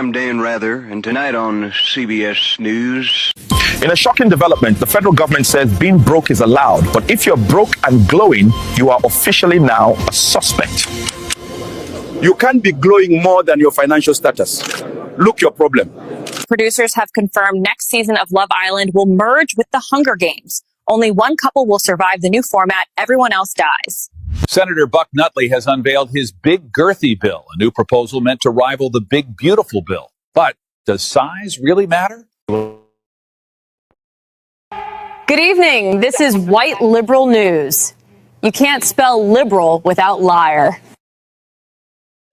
I'm Dan Rather, and tonight on CBS News. In a shocking development, the federal government says being broke is allowed, but if you're broke and glowing, you are officially now a suspect. You can't be glowing more than your financial status. Look your problem. Producers have confirmed next season of Love Island will merge with the Hunger Games. Only one couple will survive the new format. Everyone else dies. Senator Buck Nutley has unveiled his Big Girthy bill, a new proposal meant to rival the Big Beautiful bill. But does size really matter? Good evening. This is White Liberal News. You can't spell liberal without liar.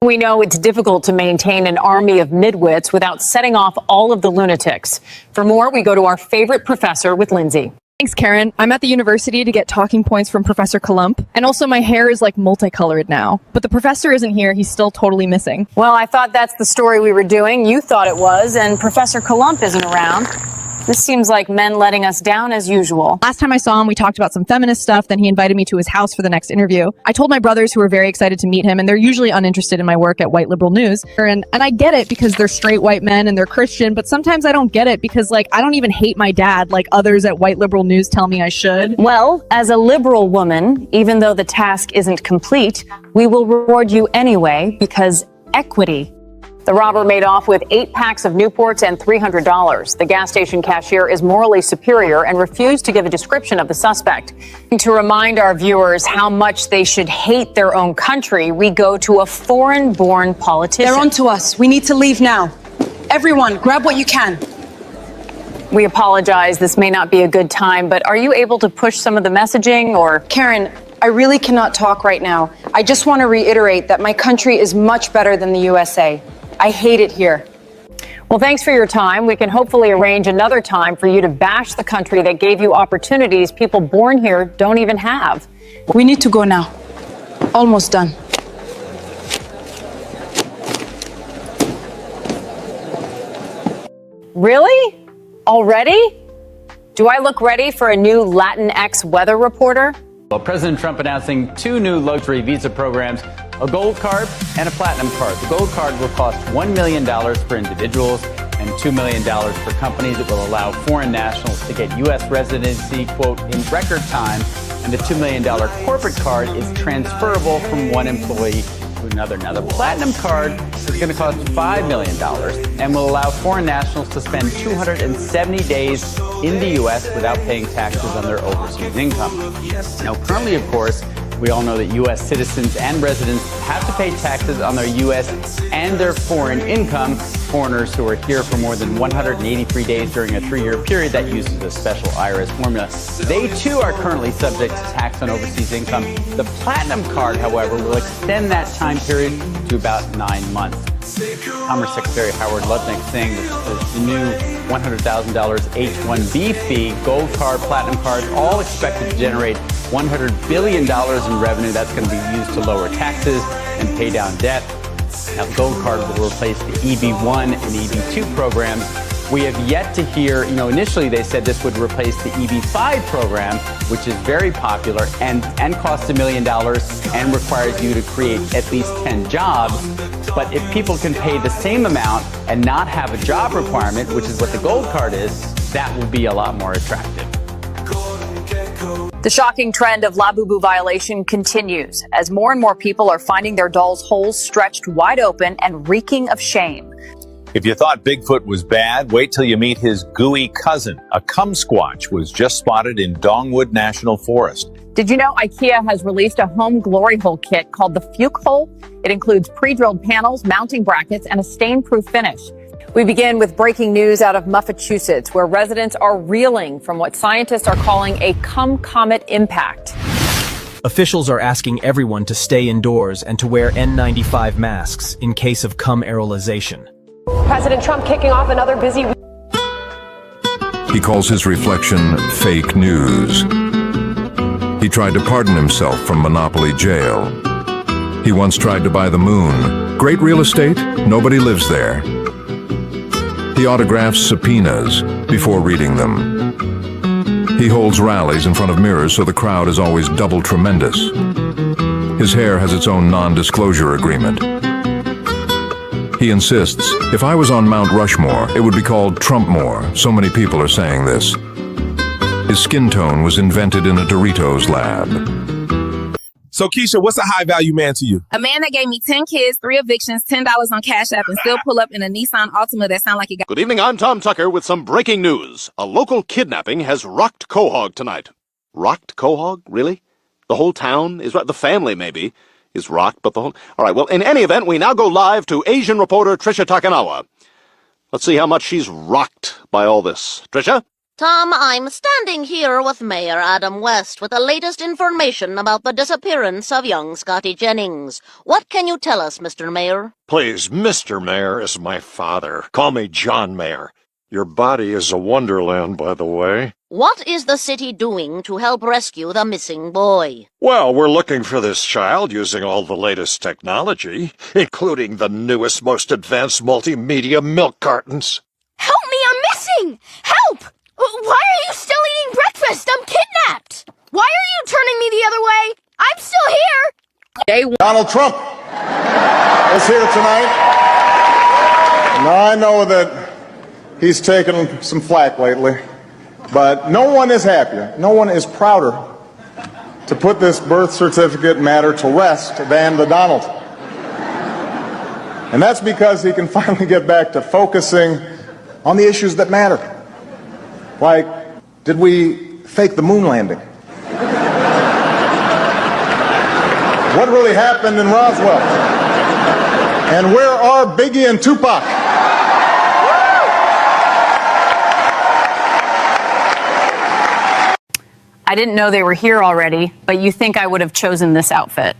We know it's difficult to maintain an army of midwits without setting off all of the lunatics. For more, we go to our favorite professor with Lindsay. Thanks, Karen. I'm at the university to get talking points from Professor Colump. And also my hair is like multicolored now. But the professor isn't here. He's still totally missing. Well, I thought that's the story we were doing. You thought it was. And Professor Colump isn't around. This seems like men letting us down as usual. Last time I saw him, we talked about some feminist stuff. Then he invited me to his house for the next interview. I told my brothers, who were very excited to meet him, and they're usually uninterested in my work at White Liberal News. And I get it because they're straight white men and they're Christian, but sometimes I don't get it because, I don't even hate my dad like others at White Liberal News tell me I should. Well, as a liberal woman, even though the task isn't complete, we will reward you anyway because equity. The robber made off with 8 packs of Newports and $300. The gas station cashier is morally superior and refused to give a description of the suspect. To remind our viewers how much they should hate their own country, we go to a foreign-born politician. They're on to us. We need to leave now. Everyone, grab what you can. We apologize. This may not be a good time, but are you able to push some of the messaging or... Karen, I really cannot talk right now. I just want to reiterate that my country is much better than the USA. I hate it here. Well, thanks for your time. We can hopefully arrange another time for you to bash the country that gave you opportunities people born here don't even have. We need to go now. Almost done. Really? Already? Do I look ready for a new Latinx weather reporter? Well, President Trump announcing 2 new luxury visa programs, a gold card and a platinum card. The gold card will cost $1 million for individuals and $2 million for companies. It will allow foreign nationals to get U.S. residency, quote, in record time. And the $2 million corporate card is transferable from one employee to another. Now, the platinum card is going to cost $5 million and will allow foreign nationals to spend 270 days in the U.S. without paying taxes on their overseas income. Now, currently, of course, we all know that U.S. citizens and residents have to pay taxes on their U.S. and their foreign income. Foreigners who are here for more than 183 days during a 3-year period that uses a special IRS formula, they too are currently subject to tax on overseas income. The Platinum Card, however, will extend that time period to about 9 months. Commerce Secretary Howard Lutnick saying that the new $100,000 H-1B fee, gold card, platinum card, all expected to generate $100 billion in revenue. That's going to be used to lower taxes and pay down debt. Now, the gold card will replace the EB-1 and EB-2 programs. We have yet to hear, initially they said this would replace the EB-5 program, which is very popular and costs $1 million and requires you to create at least 10 jobs. But if people can pay the same amount and not have a job requirement, which is what the gold card is, that will be a lot more attractive. The shocking trend of Labubu violation continues as more and more people are finding their dolls' holes stretched wide open and reeking of shame. If you thought Bigfoot was bad, wait till you meet his gooey cousin. A kumsquatch was just spotted in Dongwood National Forest. Did you know IKEA has released a home glory hole kit called the Fuke Hole? It includes pre-drilled panels, mounting brackets, and a stain-proof finish. We begin with breaking news out of Massachusetts, where residents are reeling from what scientists are calling a cum-comet impact. Officials are asking everyone to stay indoors and to wear N95 masks in case of cum aerolization. President Trump kicking off another busy week. He calls his reflection fake news. He tried to pardon himself from Monopoly jail. He once tried to buy the moon. Great real estate, nobody lives there. He autographs subpoenas before reading them. He holds rallies in front of mirrors so the crowd is always double tremendous. His hair has its own non-disclosure agreement. He insists, if I was on Mount Rushmore, it would be called Trumpmore. So many people are saying this. His skin tone was invented in a Doritos lab. So, Keisha, what's a high-value man to you? A man that gave me 10 kids, 3 evictions, $10 on Cash App, and still pull up in a Nissan Altima that sound like he got... Good evening, I'm Tom Tucker with some breaking news. A local kidnapping has rocked Quahog tonight. Rocked Quahog? Really? The whole town is... the family, maybe, is rocked, but the whole... All right, well, in any event, we now go live to Asian reporter Tricia Takanawa. Let's see how much she's rocked by all this. Tricia? Tom, I'm standing here with Mayor Adam West with the latest information about the disappearance of young Scotty Jennings. What can you tell us, Mr. Mayor? Please, Mr. Mayor is my father. Call me John Mayor. Your body is a wonderland, by the way. What is the city doing to help rescue the missing boy? Well, we're looking for this child using all the latest technology, including the newest, most advanced multimedia milk cartons. Help me, I'm missing! Help! Why are you still eating breakfast? I'm kidnapped! Why are you turning me the other way? I'm still here! Donald Trump is here tonight. Now, I know that he's taken some flack lately, but no one is happier, no one is prouder to put this birth certificate matter to rest than the Donald. And that's because he can finally get back to focusing on the issues that matter. Like, did we fake the moon landing? What really happened in Roswell? And where are Biggie and Tupac? I didn't know they were here already, but you think I would have chosen this outfit.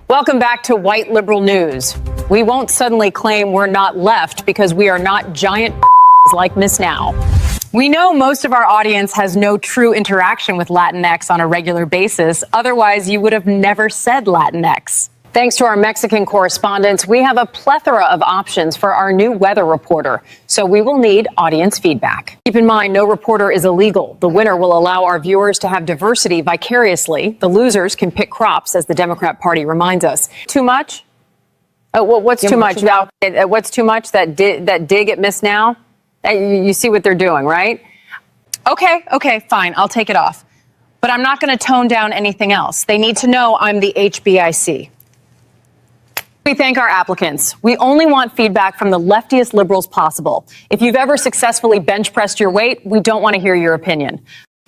Welcome back to White Liberal News. We won't suddenly claim we're not left because we are not giant like Miss Now. We know most of our audience has no true interaction with Latinx on a regular basis. Otherwise, you would have never said Latinx. Thanks to our Mexican correspondents, we have a plethora of options for our new weather reporter. So we will need audience feedback. Keep in mind, no reporter is illegal. The winner will allow our viewers to have diversity vicariously. The losers can pick crops, as the Democrat Party reminds us. Too much? Well, what's too much? What's too much? That dig at Miss Now? You see what they're doing, right? Okay, fine. I'll take it off. But I'm not going to tone down anything else. They need to know I'm the HBIC. We thank our applicants. We only want feedback from the leftiest liberals possible. If you've ever successfully bench pressed your weight, we don't want to hear your opinion.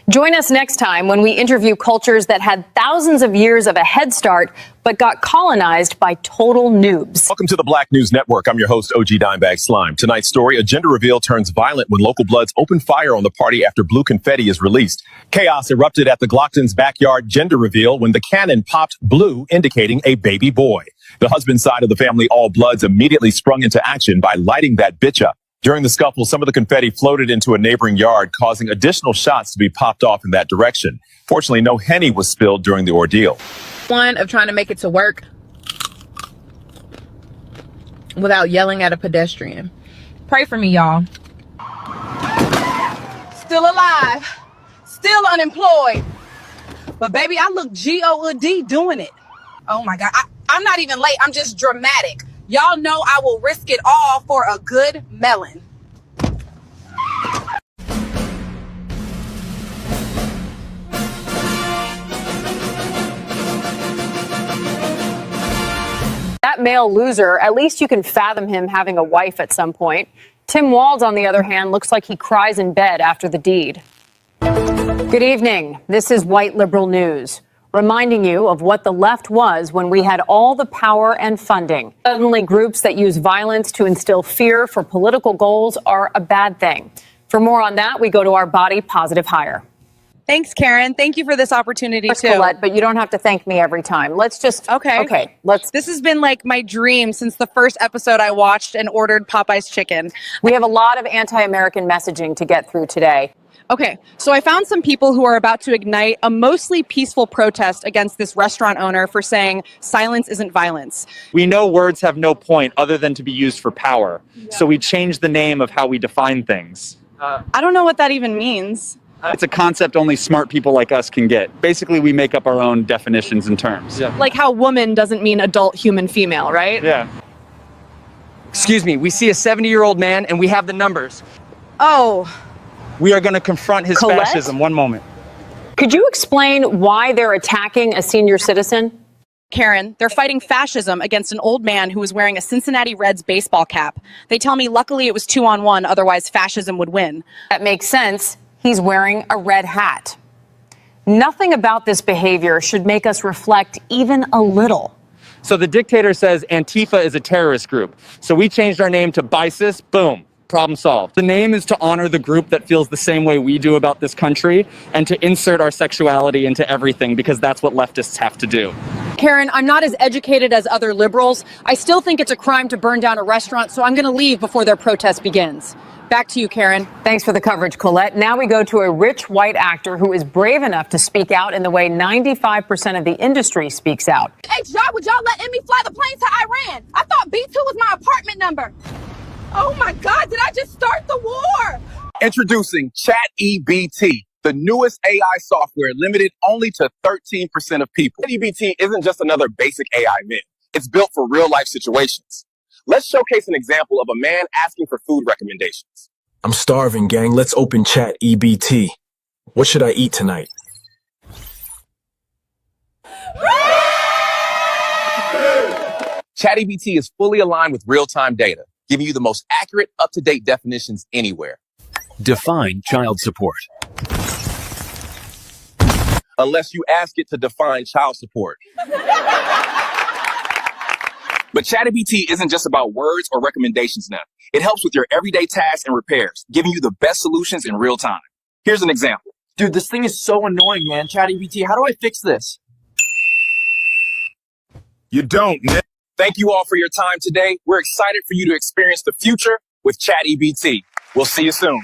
Join us next time when we interview cultures that had thousands of years of a head start, but got colonized by total noobs. Welcome to the Black News Network. I'm your host, OG Dimebag Slime. Tonight's story, a gender reveal turns violent when local Bloods open fire on the party after blue confetti is released. Chaos erupted at the Glockton's backyard gender reveal when the cannon popped blue, indicating a baby boy. The husband's side of the family, all Bloods, immediately sprung into action by lighting that bitch up. During the scuffle, some of the confetti floated into a neighboring yard, causing additional shots to be popped off in that direction. Fortunately, no Henny was spilled during the ordeal. One of trying to make it to work without yelling at a pedestrian. Pray for me, y'all. Still alive, still unemployed, but baby, I look G-O-D doing it. Oh my God, I'm not even late, I'm just dramatic. Y'all know I will risk it all for a good melon. That male loser, at least you can fathom him having a wife at some point. Tim Walz, on the other hand, looks like he cries in bed after the deed. Good evening. This is White Liberal News, reminding you of what the left was when we had all the power and funding. Suddenly, groups that use violence to instill fear for political goals are a bad thing. For more on that, we go to our body positive hire. Thanks, Karen. Thank you for this opportunity, too. Colette, but you don't have to thank me every time. Let's just... Okay. This has been like my dream since the first episode I watched and ordered Popeye's chicken. We have a lot of anti-American messaging to get through today. Okay, so I found some people who are about to ignite a mostly peaceful protest against this restaurant owner for saying silence isn't violence. We know words have no point other than to be used for power. So we changed the name of how we define things. I don't know what that even means. It's a concept only smart people like us can get. Basically, we make up our own definitions and terms. Yeah. Like how woman doesn't mean adult human female, right? Yeah. Excuse me, we see a 70-year-old man and we have the numbers. Oh. We are going to confront his Colette? fascism. One moment. Could you explain why they're attacking a senior citizen? Karen, they're fighting fascism against an old man who was wearing a Cincinnati Reds baseball cap. They tell me luckily it was 2-on-1, otherwise fascism would win. That makes sense. He's wearing a red hat. Nothing about this behavior should make us reflect even a little. So the dictator says Antifa is a terrorist group. So we changed our name to BISIS, boom, problem solved. The name is to honor the group that feels the same way we do about this country and to insert our sexuality into everything because that's what leftists have to do. Karen, I'm not as educated as other liberals. I still think it's a crime to burn down a restaurant, so I'm going to leave before their protest begins. Back to you, Karen. Thanks for the coverage, Colette. Now we go to a rich white actor who is brave enough to speak out in the way 95% of the industry speaks out. Hey, John, would y'all let me fly the plane to Iran? I thought B2 was my apartment number. Oh my God, did I just start the war? Introducing ChatEBT, the newest AI software limited only to 13% of people. ChatEBT isn't just another basic AI myth. It's built for real-life situations. Let's showcase an example of a man asking for food recommendations. I'm starving, gang. Let's open ChatEBT. What should I eat tonight? ChatEBT is fully aligned with real-time data, giving you the most accurate, up-to-date definitions anywhere. Define child support. Unless you ask it to define child support. But ChatGPT isn't just about words or recommendations now. It helps with your everyday tasks and repairs, giving you the best solutions in real time. Here's an example. Dude, this thing is so annoying, man. ChatGPT, how do I fix this? You don't, Nick. Thank you all for your time today. We're excited for you to experience the future with ChatGPT. We'll see you soon.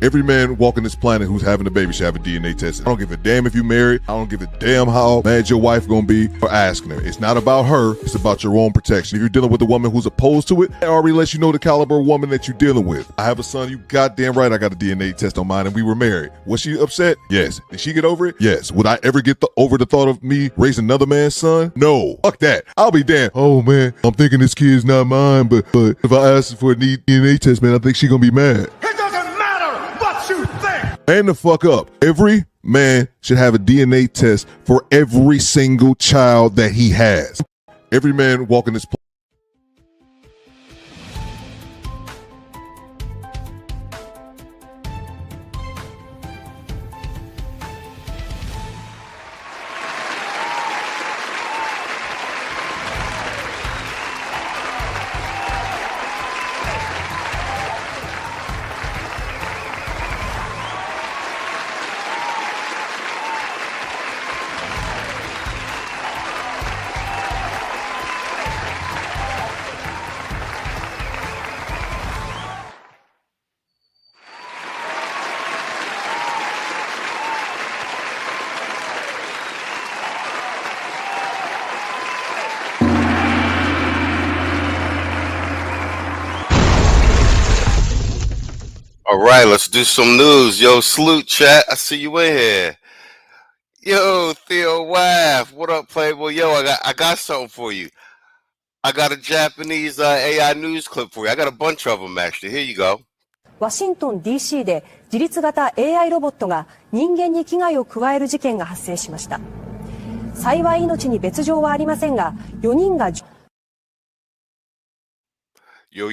Every man walking this planet who's having a baby should have a DNA test. I don't give a damn if you married. I don't give a damn how mad your wife gonna be for asking her. It's not about her. It's about your own protection. If you're dealing with a woman who's opposed to it, it already lets you know the caliber of woman that you're dealing with. I have a son. You goddamn right I got a DNA test on mine, and we were married. Was she upset? Yes. Did she get over it? Yes. Would I ever get over the thought of me raising another man's son? No. Fuck that. I'll be damned. Oh man, I'm thinking this kid's not mine, but if I ask her for a DNA test, man, I think she's gonna be mad. And the fuck up. Every man should have a DNA test for every single child that he has. Every man walking this planet. All right, let's do some news. Yo, salute, chat. I see you in here. Yo, Theo Waff. What up, Playboy? Yo, I got something for you. I got a Japanese AI news clip for you. I got a bunch of them, actually. Here you go. ワシントン DC で自律型 AI ロボットが人間に危害を加える事件が発生しました。幸い命に別状はありませんが、4人が Yo,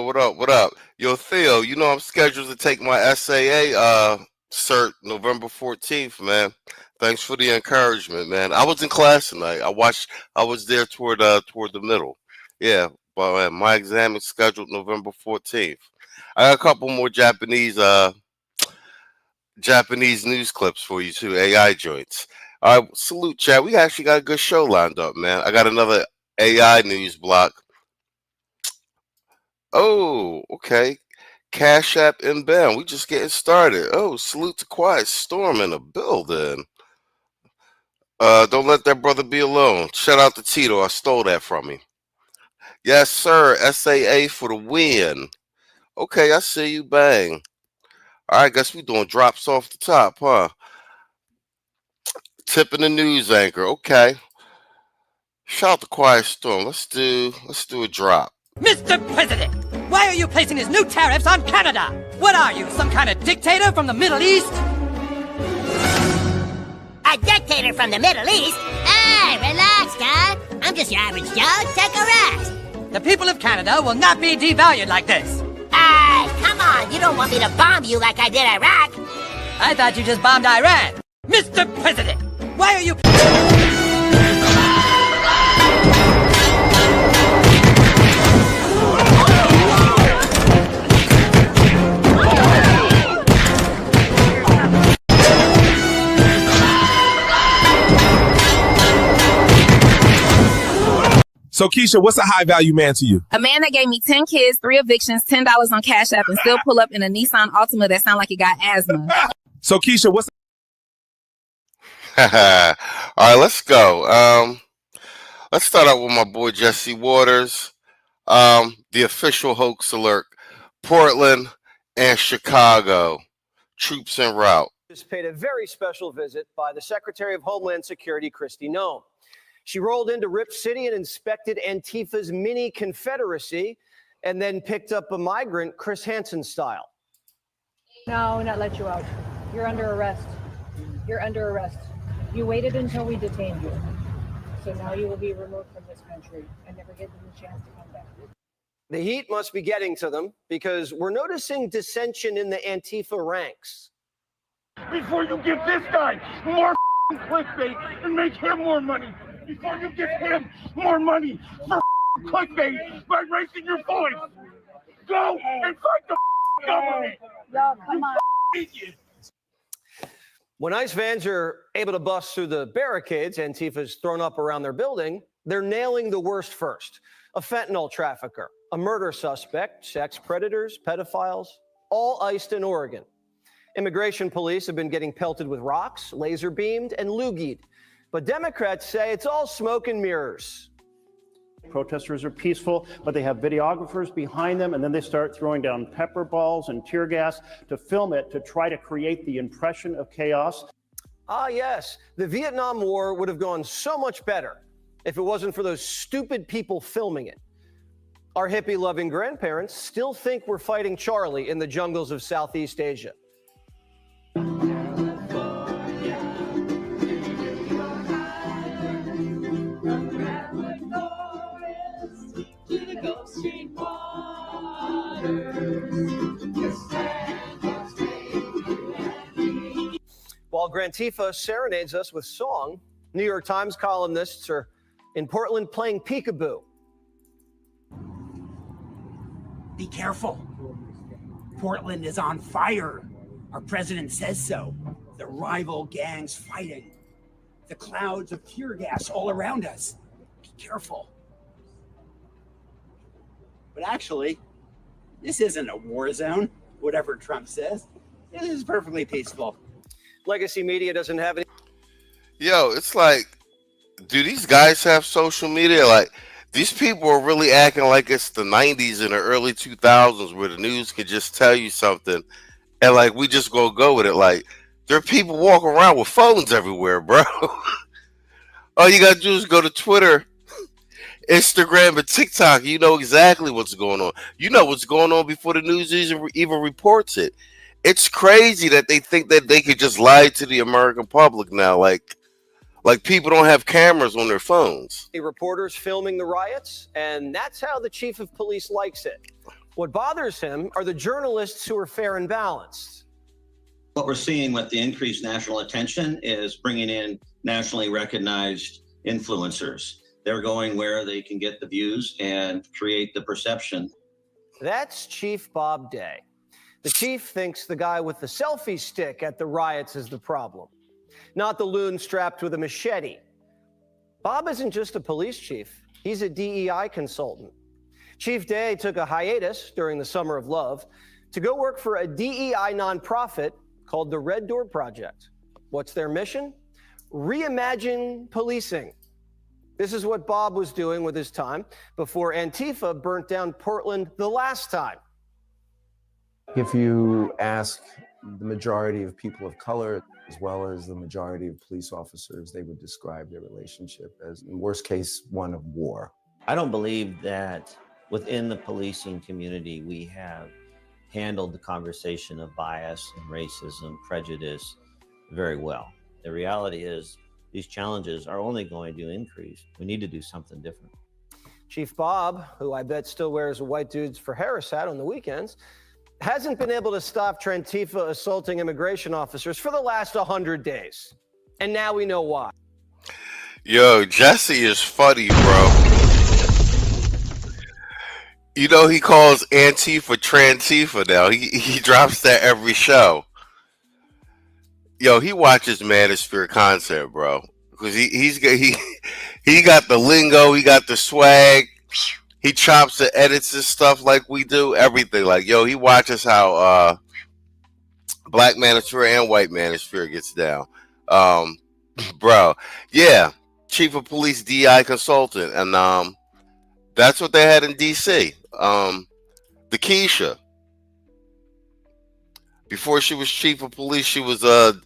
what up, what up? Yo, Theo, you know I'm scheduled to take my SAA cert November 14th, man. Thanks for the encouragement, man. I was in class tonight. I was there toward the middle. Yeah, but my exam is scheduled November 14th. I got a couple more Japanese news clips for you too, AI joints. All right, salute, chat. We actually got a good show lined up, man. I got another AI news block. Oh, okay. Cash App inbound. We just getting started. Oh, salute to Quiet Storm in the building. Don't let that brother be alone. Shout out to Tito. I stole that from him. Yes, sir. SAA for the win. Okay, I see you. Bang. All right, guess we doing drops off the top, huh? Tipping the news anchor. Okay. Shout out to Quiet Storm. Let's do a drop. Mr. President, why are you placing these new tariffs on Canada? What are you, some kind of dictator from the Middle East? A dictator from the Middle East? Hey, relax, guy. I'm just your average Joe. Take a rest. The people of Canada will not be devalued like this. Hey, come on. You don't want me to bomb you like I did Iraq. I thought you just bombed Iran. Mr. President, why are you... So, Keisha, what's a high-value man to you? A man that gave me 10 kids, 3 evictions, $10 on Cash App, and still pull up in a Nissan Altima that sound like he got asthma. So, Keisha, what's... All right, let's go. Let's start out with my boy Jesse Waters. The official hoax alert. Portland and Chicago. Troops en route. Paid a very special visit by the Secretary of Homeland Security, Kristi Noem. She rolled into Rip City and inspected Antifa's mini Confederacy and then picked up a migrant, Chris Hansen style. No, not let you out. You're under arrest. You're under arrest. You waited until we detained you. So now you will be removed from this country and never given the chance to come back. The heat must be getting to them because we're noticing dissension in the Antifa ranks. Before you give this guy more clickbait and make him more money. Before you give him more money for clickbait by raising your voice. Go and fight the government. Yo, come on. When ICE vans are able to bust through the barricades Antifa's thrown up around their building, they're nailing the worst first. A fentanyl trafficker, a murder suspect, sex predators, pedophiles, all iced in Oregon. Immigration police have been getting pelted with rocks, laser beamed, and loogied. But Democrats say it's all smoke and mirrors. Protesters are peaceful, but they have videographers behind them, and then they start throwing down pepper balls and tear gas to film it to try to create the impression of chaos. Ah, yes, the Vietnam War would have gone so much better if it wasn't for those stupid people filming it. Our hippie-loving grandparents still think we're fighting Charlie in the jungles of Southeast Asia. While Grantifa serenades us with song, New York Times columnists are in Portland playing peekaboo. Be careful. Portland is on fire. Our president says so. The rival gangs fighting. The clouds of tear gas all around us. Be careful. But actually, this isn't a war zone, whatever Trump says. This is perfectly peaceful. Legacy media doesn't have any. Yo, it's like, do these guys have social media? Like, These people are really acting like it's the 90s and the early 2000s where the news can just tell you something and like we just go with it. Like there are people walking around with phones everywhere, bro. All you gotta do is go to Twitter, Instagram, and TikTok. You know exactly what's going on. You know what's going on before the news even reports it. It's crazy that they think that they could just lie to the American public now. Like people don't have cameras on their phones. The reporters filming the riots, and that's how the chief of police likes it. What bothers him are the journalists who are fair and balanced. What we're seeing with the increased national attention is bringing in nationally recognized influencers. They're going where they can get the views and create the perception. That's Chief Bob Day. The chief thinks the guy with the selfie stick at the riots is the problem, not the loon strapped with a machete. Bob isn't just a police chief. He's a DEI consultant. Chief Day took a hiatus during the Summer of Love to go work for a DEI nonprofit called the Red Door Project. What's their mission? Reimagine policing. This is what Bob was doing with his time before Antifa burnt down Portland the last time. If you ask the majority of people of color, as well as the majority of police officers, they would describe their relationship as, in worst case, one of war. I don't believe that within the policing community, we have handled the conversation of bias and racism, prejudice very well. The reality is these challenges are only going to increase. We need to do something different. Chief Bob, who I bet still wears a white dudes for Harris hat on the weekends, hasn't been able to stop Antifa assaulting immigration officers for the last 100 days. And now we know why. Yo, Jessie is funny, bro. You know he calls Antifa Trantifa now. He drops that every show. Yo, he watches Manosphere content, bro. Because he got the lingo, he got the swag. He chops and edits his stuff like we do, everything. Like, yo, he watches how Black Manosphere and White Manosphere gets down. Bro, yeah, Chief of Police DI consultant. And that's what they had in D.C. The Before she was Chief of Police, she was the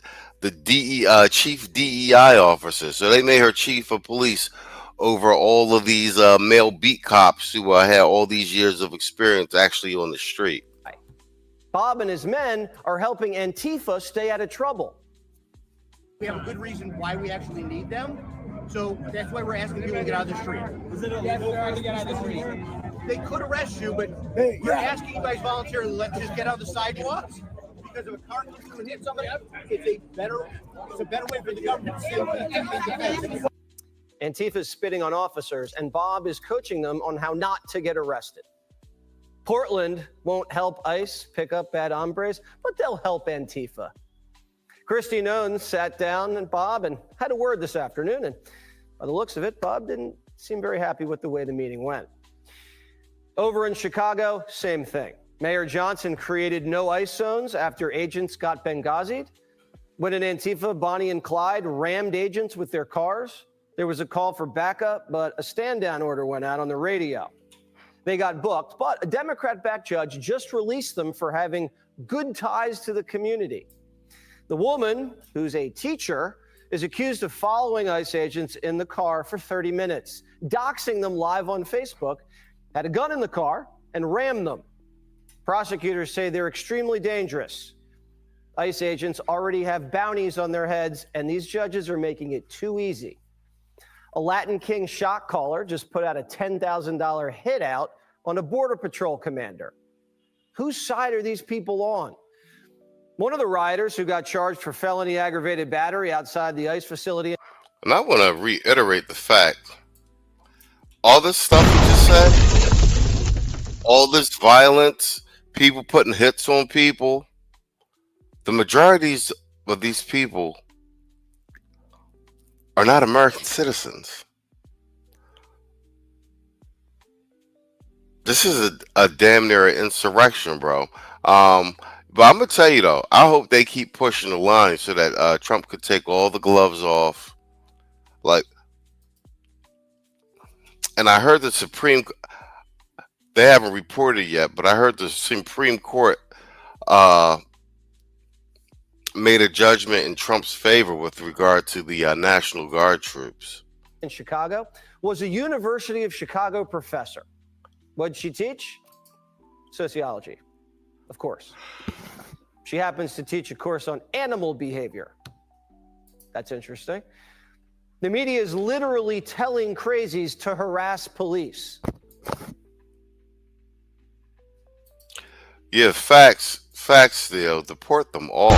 Chief DEI officer. So they made her Chief of Police over all of these male beat cops who had all these years of experience actually on the street. Bob and his men are helping Antifa stay out of trouble. We have a good reason why we actually need them. So that's why we're asking people to get out of the street. Is it illegal to get out of the street? They could arrest you, but we're asking you guys voluntarily to just get out of the sidewalks. Because if a car comes through and hits somebody, it's a better way for the government to say Antifa's spitting on officers, and Bob is coaching them on how not to get arrested. Portland won't help ICE pick up bad hombres, but they'll help Antifa. Christy Nones sat down and Bob and had a word this afternoon, and by the looks of it, Bob didn't seem very happy with the way the meeting went. Over in Chicago, same thing. Mayor Johnson created no ICE zones after agents got Benghazi'd. When in Antifa, Bonnie and Clyde rammed agents with their cars. There was a call for backup, but a stand-down order went out on the radio. They got booked, but a Democrat-backed judge just released them for having good ties to the community. The woman, who's a teacher, is accused of following ICE agents in the car for 30 minutes, doxing them live on Facebook, had a gun in the car, and rammed them. Prosecutors say they're extremely dangerous. ICE agents already have bounties on their heads, and these judges are making it too easy. A Latin King shot caller just put out a $10,000 hit out on a Border Patrol commander. Whose side are these people on? One of the rioters who got charged for felony aggravated battery outside the ICE facility. And I want to reiterate the fact, all this stuff you just said, all this violence, people putting hits on people, the majorities of these people are not American citizens. This is a damn near insurrection, bro. But I'm gonna tell you though, I hope they keep pushing the line so that Trump could take all the gloves off. Like, and I heard they haven't reported yet, but I heard the Supreme Court made a judgment in Trump's favor with regard to the National Guard troops. In Chicago was a University of Chicago professor. What did she teach? Sociology, of course. She happens to teach a course on animal behavior. That's interesting. The media is literally telling crazies to harass police. Yeah, facts, Theo. Deport them all.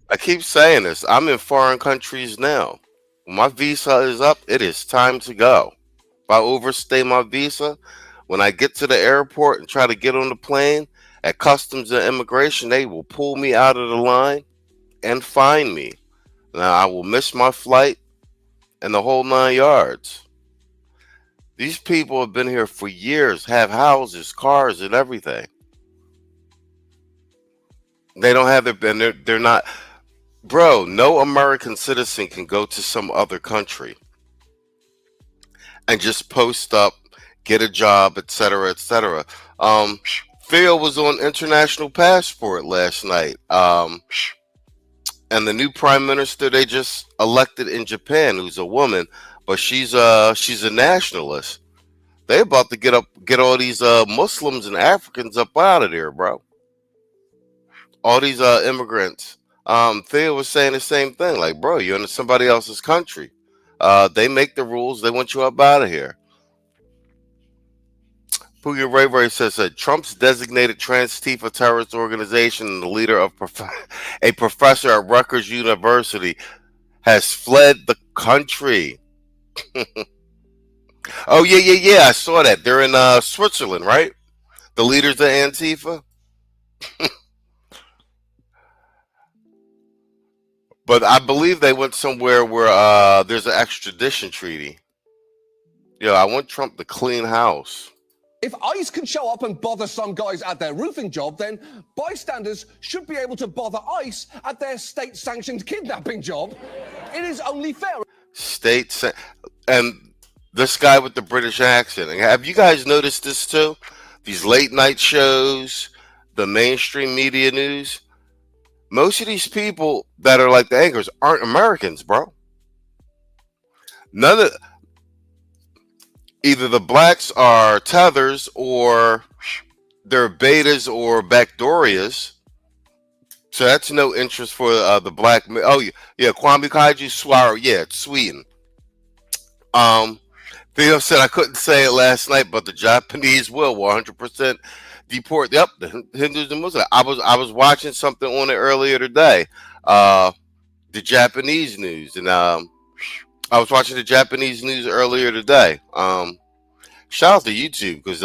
I keep saying this. I'm in foreign countries now. When my visa is up, it is time to go. If I overstay my visa, when I get to the airport and try to get on the plane, at Customs and Immigration, they will pull me out of the line and fine me. Now, I will miss my flight and the whole 9 yards. These people have been here for years, have houses, cars, and everything. They don't have they're not. Bro, no American citizen can go to some other country and just post up, get a job, etc., etc. Theo was on international passport last night. And the new prime minister they just elected in Japan, who's a woman, but she's a nationalist. They about to get all these Muslims and Africans up out of there, bro. All these immigrants. Theo was saying the same thing, like, bro, you're in somebody else's country. They make the rules. They want you up out of here. Pooya Ray Ray says that Trump's designated Trans-Tifa terrorist organization and the leader of a professor at Rutgers University has fled the country. Oh, yeah. I saw that. They're in Switzerland, right? The leaders of Antifa. But I believe they went somewhere where there's an extradition treaty. Yeah, I want Trump to clean house. If ICE can show up and bother some guys at their roofing job, then bystanders should be able to bother ICE at their state-sanctioned kidnapping job. It is only fair. And this guy with the British accent. Have you guys noticed this too? These late night shows, the mainstream media news. Most of these people that are like the anchors aren't Americans, bro. Either the blacks are tethers or they're betas or backdorias. So that's no interest for the black. Oh, yeah. Kwame Kaiju Swaro. Yeah, it's Sweden. Theo said I couldn't say it last night, but the Japanese will 100% deport. Yep, the Hindus and Muslims. I was watching something on it earlier today. The Japanese news. And I was watching the Japanese news earlier today. Shout out to YouTube because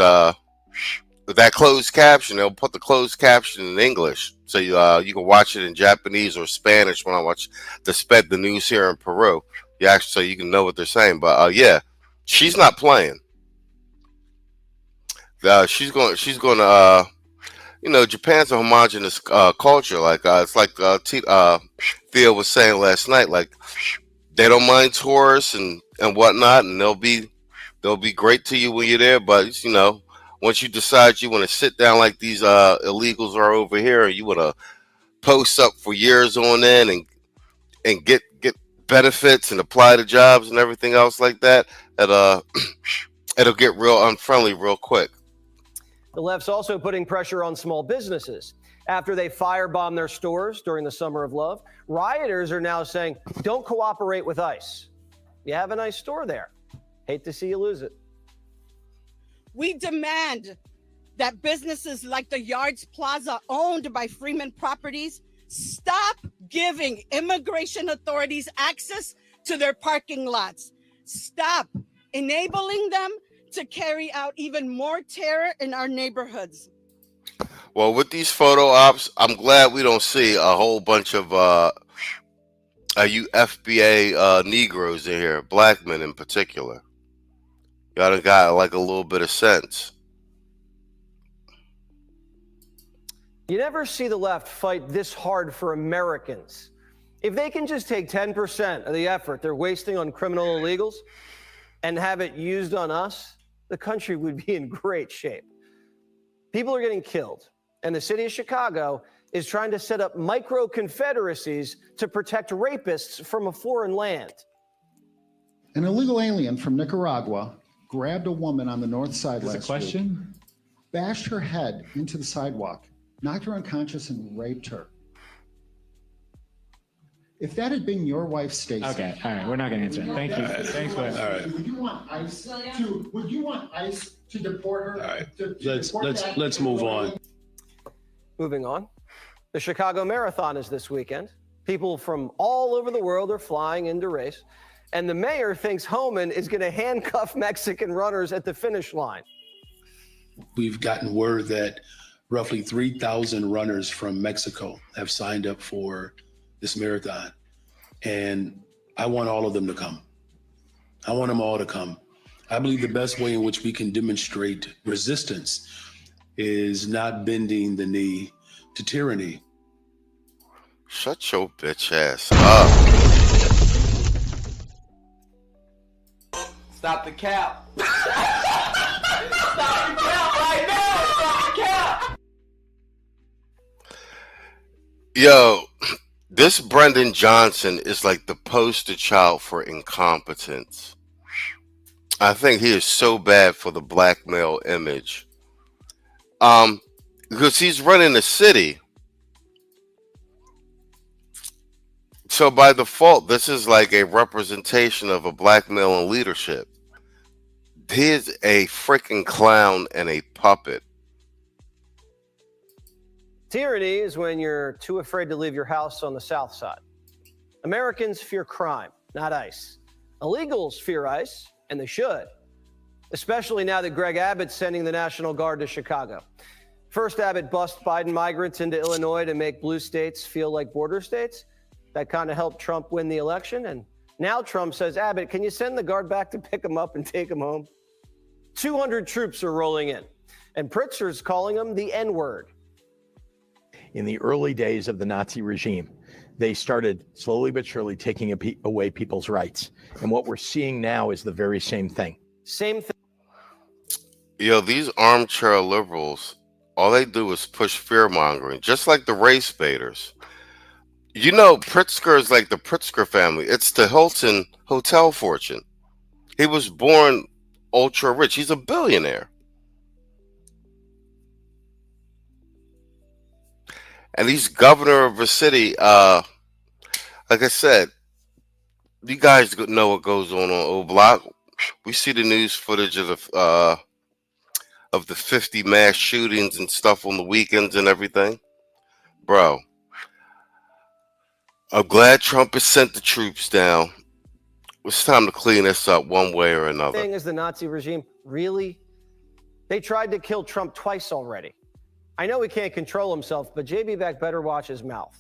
with that closed caption, they'll put the closed caption in English, so you can watch it in Japanese or Spanish. When I watch the news here in Peru, so you can know what they're saying. But yeah, she's not playing. She's going to Japan's a homogenous culture. Like it's like Theo was saying last night. Like they don't mind tourists and whatnot, and they'll be great to you when you're there. But once you decide you want to sit down like these illegals are over here, and you want to post up for years on end and get benefits and apply to jobs and everything else like that, it'll get real unfriendly real quick. The left's also putting pressure on small businesses. After they firebombed their stores during the Summer of Love, rioters are now saying, don't cooperate with ICE. You have a nice store there. Hate to see you lose it. We demand that businesses like the Yards Plaza owned by Freeman Properties stop giving immigration authorities access to their parking lots. Stop enabling them to carry out even more terror in our neighborhoods. Well, with these photo ops, I'm glad we don't see a whole bunch of you FBA Negroes in here, black men in particular. Y'all done got like a little bit of sense. You never see the left fight this hard for Americans. If they can just take 10% of the effort they're wasting on criminal illegals, and have it used on us, the country would be in great shape. People are getting killed, and the city of Chicago is trying to set up micro-confederacies to protect rapists from a foreign land. An illegal alien from Nicaragua grabbed a woman on the north side last week, bashed her head into the sidewalk, knocked her unconscious, and raped her. If that had been your wife, Stacey. Okay, all right, we're not going to answer it. Thank you. Thanks, Glenn. All right. Would you want ICE to deport her? All right, let's move on. Moving on. The Chicago Marathon is this weekend. People from all over the world are flying in to race, and the mayor thinks Homan is going to handcuff Mexican runners at the finish line. We've gotten word that roughly 3,000 runners from Mexico have signed up for this marathon, and I want all of them to come. I want them all to come. I believe the best way in which we can demonstrate resistance is not bending the knee to tyranny. Shut your bitch ass up. Stop the cap. Stop the cap right now. Stop the cap. Yo, this Brendan Johnson is like the poster child for incompetence. I think he is so bad for the black male image. Because he's running the city. So by default, this is like a representation of a black male in leadership. He is a freaking clown and a puppet. Tyranny is when you're too afraid to leave your house on the south side. Americans fear crime, not ICE. Illegals fear ICE, and they should. Especially now that Greg Abbott's sending the National Guard to Chicago. First, Abbott bust Biden migrants into Illinois to make blue states feel like border states. That kind of helped Trump win the election. And now Trump says, Abbott, can you send the Guard back to pick them up and take them home? 200 troops are rolling in, and Pritzker's calling them the N-word. In the early days of the Nazi regime, they started slowly but surely taking away people's rights. And what we're seeing now is the very same thing. Same thing. Yo, these armchair liberals, all they do is push fear-mongering, just like the race baiters. You know, Pritzker is like the Pritzker family. It's the Hilton hotel fortune. He was born ultra rich. He's a billionaire. And he's governor of a city. Like I said, you guys know what goes on O Block. We see the news footage of the 50 mass shootings and stuff on the weekends and everything. Bro, I'm glad Trump has sent the troops down. It's time to clean this up one way or another. Thing is the Nazi regime, really? They tried to kill Trump twice already. I know he can't control himself, but JB Beck better watch his mouth.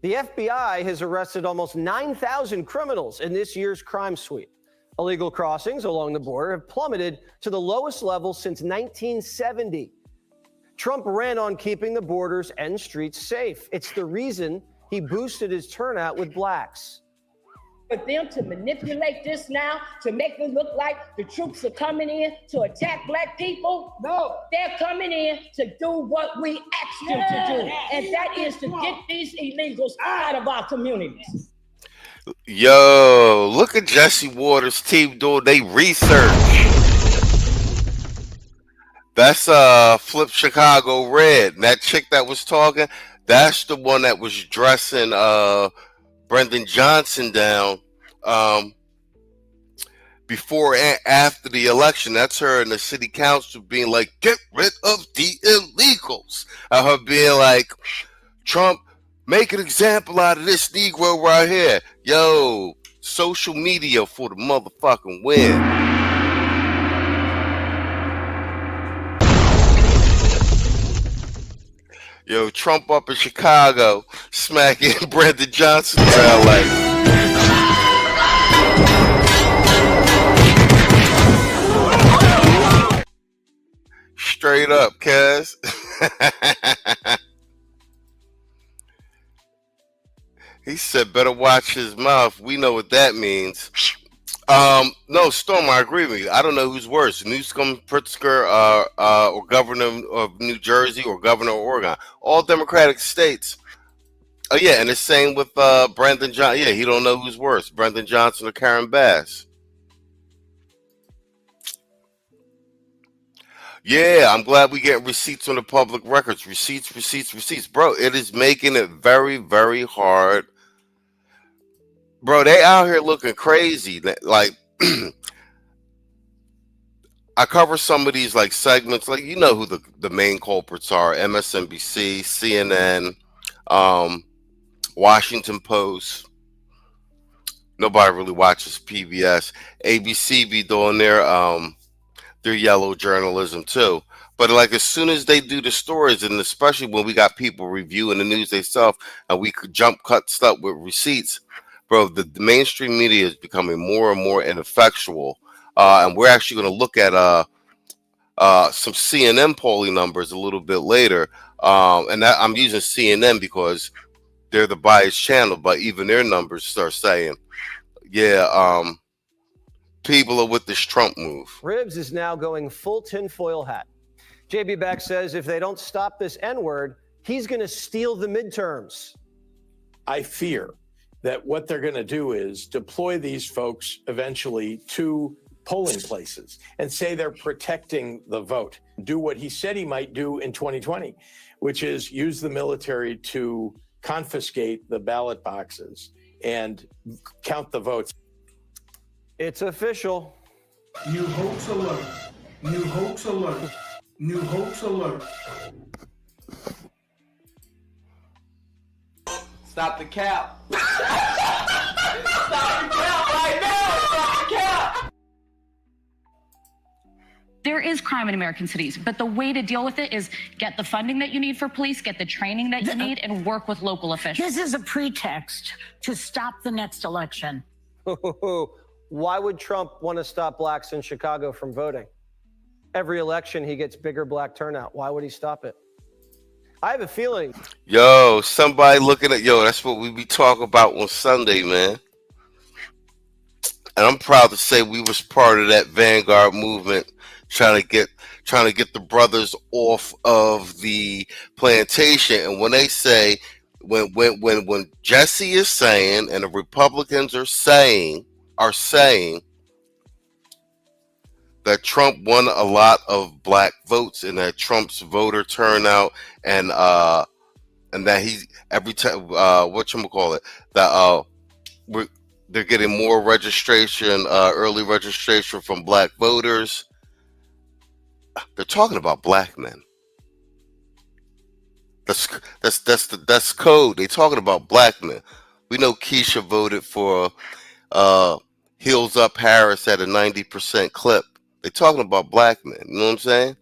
The FBI has arrested almost 9,000 criminals in this year's crime sweep. Illegal crossings along the border have plummeted to the lowest level since 1970. Trump ran on keeping the borders and streets safe. It's the reason he boosted his turnout with blacks. For them to manipulate this now to make it look like the troops are coming in to attack black people. No, they're coming in to do what we asked them to do, and that is to get these illegals out of our communities. Yo, look at Jesse Waters' team doing their research. That's Flip Chicago Red. And that chick that was talking, that's the one that was dressing Brendan Johnson down before and after the election. That's her in the city council being like, get rid of the illegals. Her being like, Trump, make an example out of this Negro right here. Yo, social media for the motherfucking win. Yo, Trump up in Chicago, smacking Brendan Johnson around like. Straight up, cuz. He said, better watch his mouth. We know what that means. No, Storm, I agree with you. I don't know who's worse, Newsom, Pritzker, or governor of New Jersey or governor of Oregon. All Democratic states. Oh, yeah, and the same with Brandon Johnson. Yeah, he don't know who's worse, Brandon Johnson or Karen Bass. Yeah, I'm glad we get receipts on the public records. Receipts. Bro, it is making it very, very hard. Bro, they out here looking crazy. Like, I cover some of these like segments, like you know who the main culprits are: MSNBC, CNN, Washington Post. Nobody really watches PBS. ABC be doing their yellow journalism too. But like as soon as they do the stories, and especially when we got people reviewing the news themselves, and we could jump cut stuff with receipts, bro, the mainstream media is becoming more and more ineffectual. And we're actually going to look at some CNN polling numbers a little bit later. And that, I'm using CNN because they're the biased channel, but even their numbers start saying, yeah, people are with this Trump move. Ribs is now going full tinfoil hat. JB Beck says if they don't stop this N-word, he's going to steal the midterms. I fear that what they're going to do is deploy these folks eventually to polling places and say they're protecting the vote. Do what he said he might do in 2020, which is use the military to confiscate the ballot boxes and count the votes. It's official. New hoax alert. New hoax alert. New hoax alert. Stop the cap. Stop the cap right now. Stop the cap. There is crime in American cities, but the way to deal with it is get the funding that you need for police, get the training that you need, and work with local officials. This is a pretext to stop the next election. Why would Trump want to stop blacks in Chicago from voting? Every election, he gets bigger black turnout. Why would he stop it? I have a feeling. Yo, somebody looking at, that's what we be talking about on Sunday, man. And I'm proud to say we was part of that vanguard movement, trying to get the brothers off of the plantation. And when they say, when Jessie is saying, and the Republicans are saying that Trump won a lot of black votes, and that Trump's voter turnout, and that he every time they're getting more registration, early registration from black voters. They're talking about black men. That's code. They're talking about black men. We know Keisha voted for Heels Up Harris at a 90% clip. They're talking about black men. You know what I'm saying?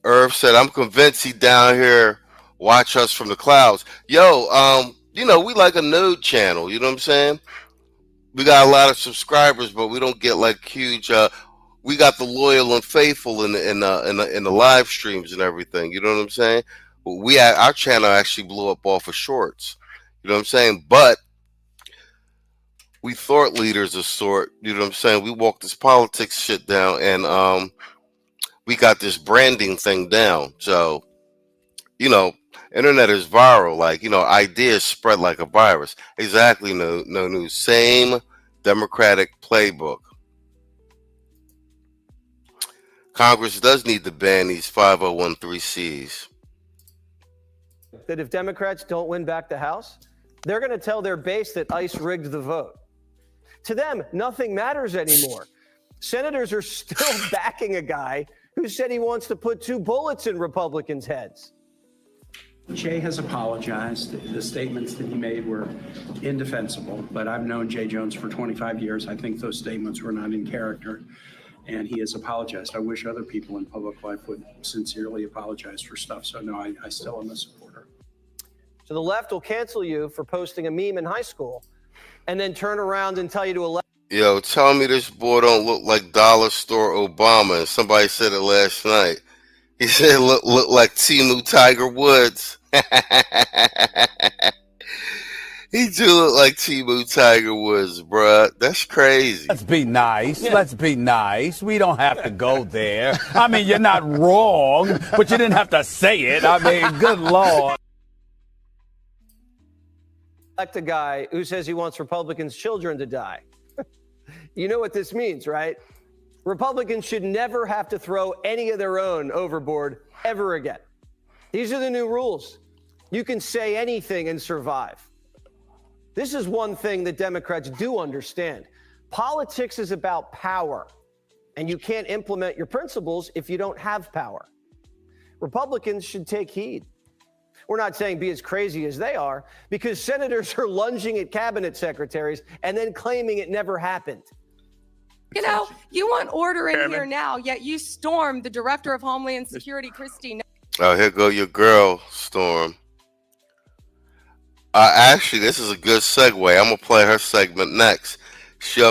Irv said, I'm convinced he down here watch us from the clouds. Yo, we like a node channel. You know what I'm saying? We got a lot of subscribers, but we don't get like huge. We got the loyal and faithful in the live streams and everything. You know what I'm saying? Our channel actually blew up off of shorts. You know what I'm saying? But we thought leaders of sort. You know what I'm saying? We walk this politics shit down, and we got this branding thing down. So, internet is viral. Like, ideas spread like a virus. Exactly. No news. Same Democratic playbook. Congress does need to ban these 5013Cs. That if Democrats don't win back the House, they're going to tell their base that ICE rigged the vote. To them, nothing matters anymore. Senators are still backing a guy who said he wants to put 2 bullets in Republicans' heads. Jay has apologized. The statements that he made were indefensible, but I've known Jay Jones for 25 years. I think those statements were not in character, and he has apologized. I wish other people in public life would sincerely apologize for stuff. So no, I still am a supporter. So the left will cancel you for posting a meme in high school and then turn around and tell you to elect. Yo, tell me this boy don't look like Dollar Store Obama. And somebody said it last night. He said look like Timu Tiger Woods. He do look like Timu Tiger Woods, bruh. That's crazy. Let's be nice. Let's be nice. We don't have to go there. I mean, you're not wrong, but you didn't have to say it. I mean, good Lord. Elect a guy who says he wants Republicans' children to die. You know what this means, right? Republicans should never have to throw any of their own overboard ever again. These are the new rules. You can say anything and survive. This is one thing that Democrats do understand. Politics is about power, and you can't implement your principles if you don't have power. Republicans should take heed. We're not saying be as crazy as they are, because senators are lunging at cabinet secretaries and then claiming it never happened. You know, you want order in here now, yet you stormed the Director of Homeland Security, Christine. Oh, here go your girl, Storm. Actually, this is a good segue. I'm gonna play her segment next. She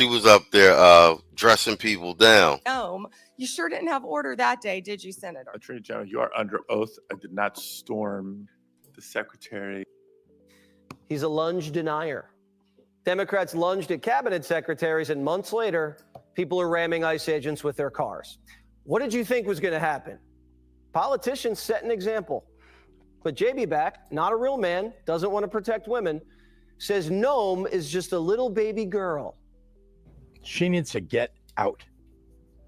was up there dressing people down. You sure didn't have order that day, did you, Senator? Attorney General, you are under oath. I did not storm the secretary. He's a lunge denier. Democrats lunged at cabinet secretaries, and months later, people are ramming ICE agents with their cars. What did you think was going to happen? Politicians set an example. But JB back, not a real man, doesn't want to protect women, says Noam is just a little baby girl. She needs to get out.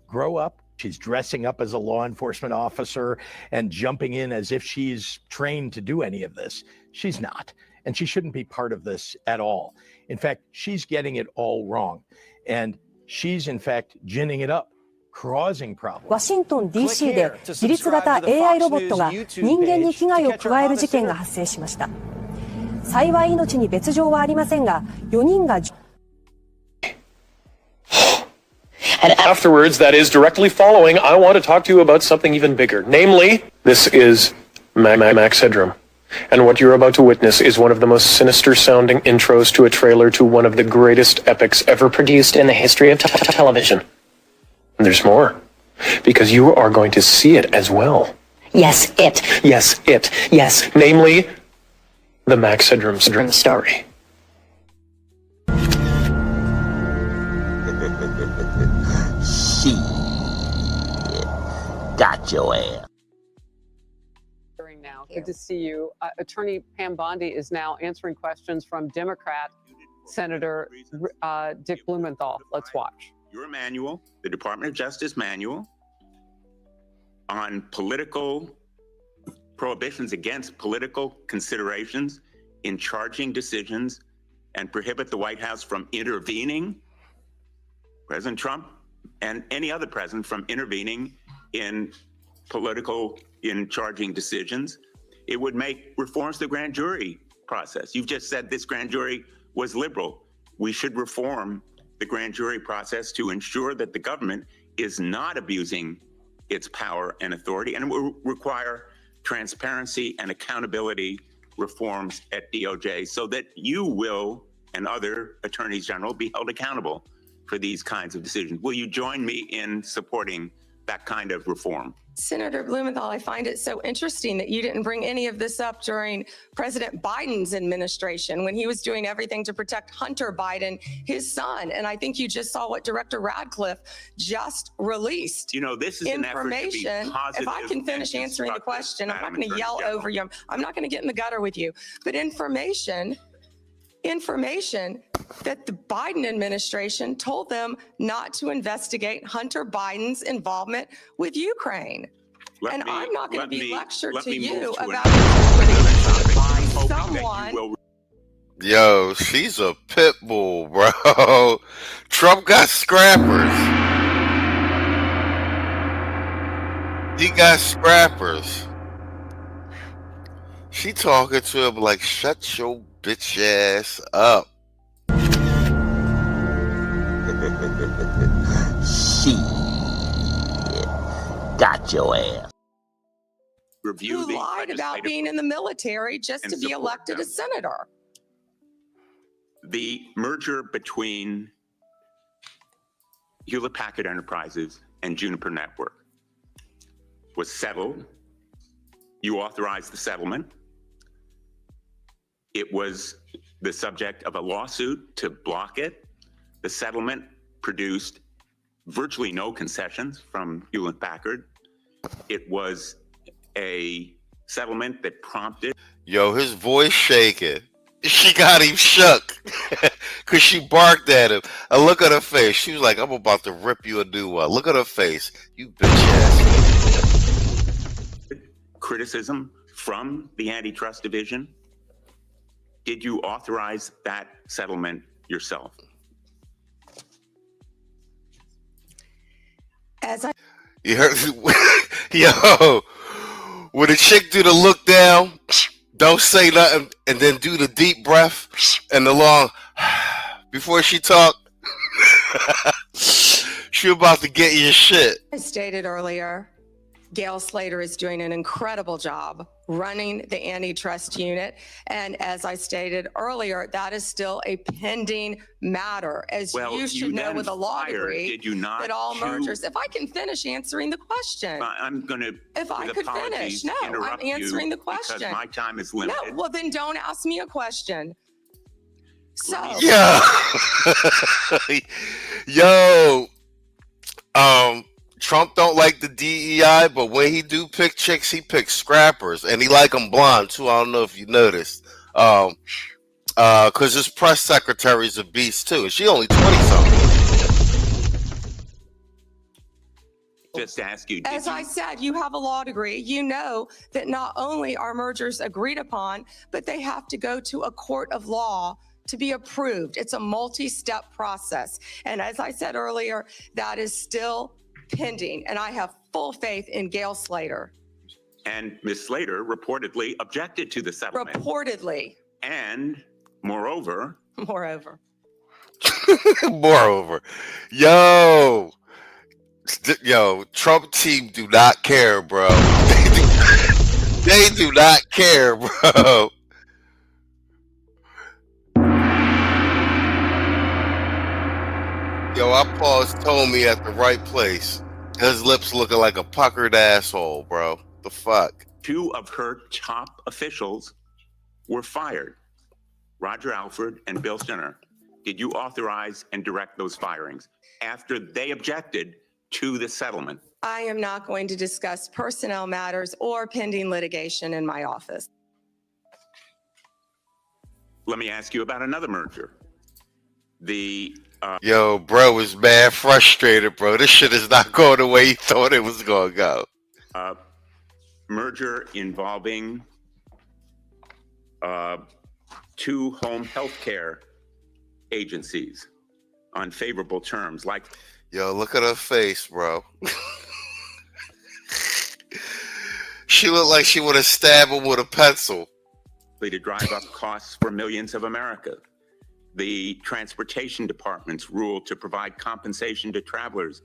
Grow up. She's dressing up as a law enforcement officer and jumping in as if she's trained to do any of this. She's not. And she shouldn't be part of this at all. In fact, she's getting it all wrong. And she's, in fact, ginning it up, causing problems. ワシントン DC で自律型 AI ロボットが人間に危害を加える事件が発生しました。幸い命に別状はありませんが、4人が And afterwards, that is directly following, I want to talk to you about something even bigger. Namely, this is Max Headroom. And what you're about to witness is one of the most sinister-sounding intros to a trailer to one of the greatest epics ever produced in the history of television. And there's more, because you are going to see it as well. Yes, it. Yes, it. Yes, namely, the Max Headroom story. She got your ass. Now, good to see you. Attorney Pam Bondi is now answering questions from Democrat Senator Dick Blumenthal. Let's watch. Your manual, the Department of Justice manual, on political prohibitions against political considerations in charging decisions and prohibit the White House from intervening, President Trump and any other president from intervening in charging decisions. It would make reforms to the grand jury process. You've just said this grand jury was liberal. We should reform the grand jury process to ensure that the government is not abusing its power and authority, and it will require transparency and accountability reforms at DOJ so that you will and other attorneys general be held accountable for these kinds of decisions. Will you join me in supporting that kind of reform? Senator Blumenthal, I find it so interesting that you didn't bring any of this up during President Biden's administration when he was doing everything to protect Hunter Biden, his son. And I think you just saw what Director Radcliffe just released. You know, this is an effort to be positive. If I can finish answering the question, I'm not going to yell over you. I'm not going to get in the gutter with you. But information that the Biden administration told them not to investigate Hunter Biden's involvement with Ukraine. And I'm not going to be lectured to you about by someone. Yo, she's a pit bull, bro. Trump got scrappers. He got scrappers. She talking to him like, shut your bitch ass up. She got your ass. Who lied about being in the military just to be elected a senator. The merger between Hewlett Packard Enterprises and Juniper Network was settled. You authorized the settlement. It was the subject of a lawsuit to block it. The settlement produced virtually no concessions from Hewlett Packard. It was a settlement that prompted. Yo, his voice shaking. She got him shook because she barked at him. A look at her face. She was like, I'm about to rip you a new one. Look at her face. You bitch ass. Criticism from the Antitrust Division. Did you authorize that settlement yourself? As I You heard, yo, when a chick do the look down, don't say nothing, and then do the deep breath and the long before she talk. She about to get your shit. I stated earlier, Gail Slater is doing an incredible job running the antitrust unit. And as I stated earlier, that is still a pending matter. As you should know with a law degree, did you not, that all mergers, if I can finish answering the question. I'm going to, if I could finish, no, I'm answering the question. Because my time is limited. No, well then don't ask me a question. So. Yeah. Yo, Trump don't like the DEI, but when he do pick chicks, he picks scrappers, and he like them blonde too. I don't know if you noticed, because his press secretary's a beast too, and she only 20-something. Just to ask you. As I said, you have a law degree. You know that not only are mergers agreed upon, but they have to go to a court of law to be approved. It's a multi-step process. And as I said earlier, that is still pending. And I have full faith in Gail Slater. And Ms. Slater reportedly objected to the settlement. Reportedly. And moreover. Moreover. Yo, Trump team do not care, bro. They do not care, bro. Yo, I paused Tommy at the right place. His lips looking like a puckered asshole, bro. The fuck? 2 of her top officials were fired. Roger Alford and Bill Skinner. Did you authorize and direct those firings after they objected to the settlement? I am not going to discuss personnel matters or pending litigation in my office. Let me ask you about another merger. Yo, bro was mad frustrated, bro. This shit is not going the way he thought it was going to go. Merger involving 2 home health care agencies on favorable terms. Like, yo, look at her face, bro. She looked like she would have stabbed him with a pencil. To drive up costs for millions of America. The transportation department's rule to provide compensation to travelers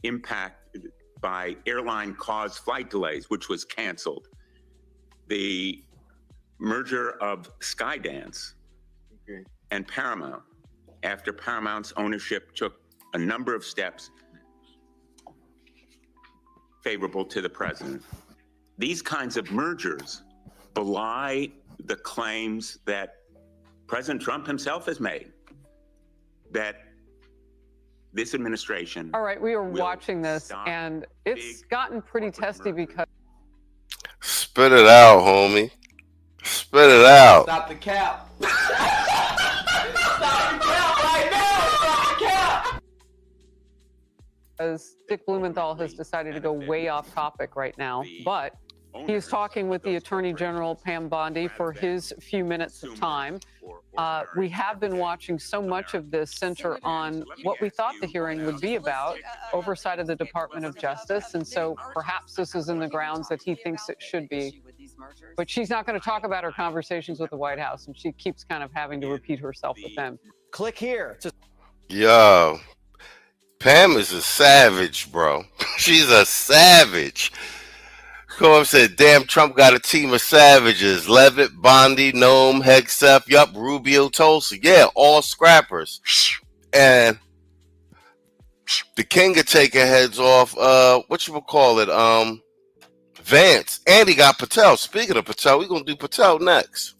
impacted by airline-caused flight delays, which was canceled. The merger of Skydance and Paramount, after Paramount's ownership took a number of steps favorable to the president. These kinds of mergers belie the claims that President Trump himself has made, that this administration. All right, we are watching this, and it's gotten pretty testy because. Spit it out, homie. Spit it out. Stop the cap. Stop the cap right now. Stop the cap. As Dick Blumenthal has decided to go way off topic right now, but he is talking with the Attorney General Pam Bondi for his few minutes of time. We have been watching so much of this center on what we thought the hearing would be about, oversight of the Department of Justice, and so perhaps this is in the grounds that he thinks it should be. But she's not going to talk about her conversations with the White House, and she keeps kind of having to repeat herself with them. Click here. Yo, Pam is a savage, bro. She's a savage. Come said, damn, Trump got a team of savages. Levitt, Bondi, Noem, Hegseth, yup, Rubio, Tulsi. Yeah, all scrappers. And the king of taking heads off, Vance. And he got Patel. Speaking of Patel, we're going to do Patel next.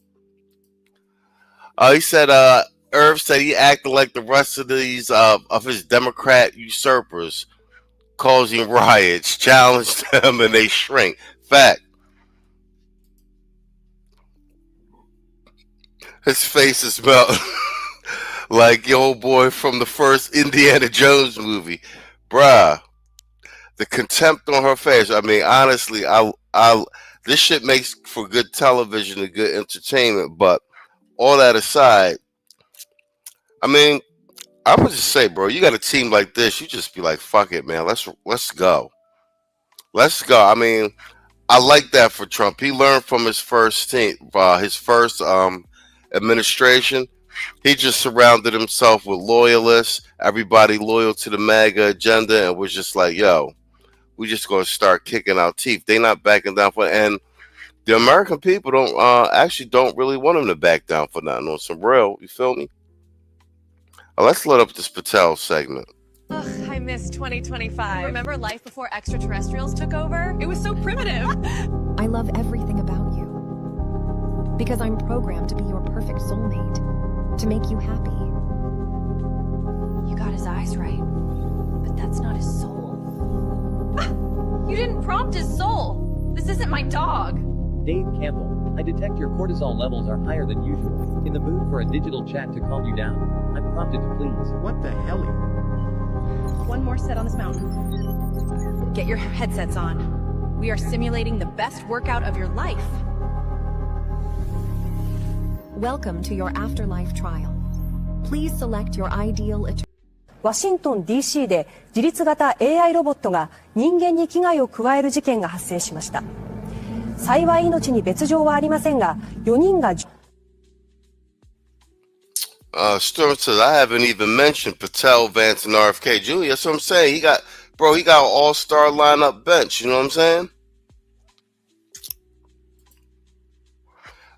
He said Irv said he acted like the rest of these of his Democrat usurpers, causing riots, challenged them, and they shrink. Fact. His face is melting like your old boy from the first Indiana Jones movie, bruh. The contempt on her face. I mean, honestly, this shit makes for good television and good entertainment. But all that aside, I mean, I would just say, bro, you got a team like this, you just be like, fuck it, man. Let's go. Let's go. I mean, I like that for Trump. He learned from his first team, his first administration. He just surrounded himself with loyalists, everybody loyal to the MAGA agenda, and was just like, yo, we just gonna start kicking our teeth. They not backing down for, and the American people don't really want them to back down for nothing on some real. You feel me? Let's let up this Patel segment. Ugh, I miss 2025. Remember life before extraterrestrials took over? It was so primitive. I love everything about you because I'm programmed to be your perfect soulmate, to make you happy. You got his eyes right, but that's not his soul. You didn't prompt his soul. This isn't my dog. Dave Campbell, I detect your cortisol levels are higher than usual. In the mood for a digital chat to calm you down? I'm prompted to please. What the hell? One more set on this mountain. Get your headsets on. We are simulating the best workout of your life. Welcome to your afterlife trial. Please select your ideal. ワシントン DC で自律型 AI ロボットが人間に危害を加える事件が発生しました。幸い命に別状はありませんが、4人が。Storm says, I haven't even mentioned Patel, Vance, and RFK Jr. That's what I'm saying. He got an all-star lineup bench. You know what I'm saying?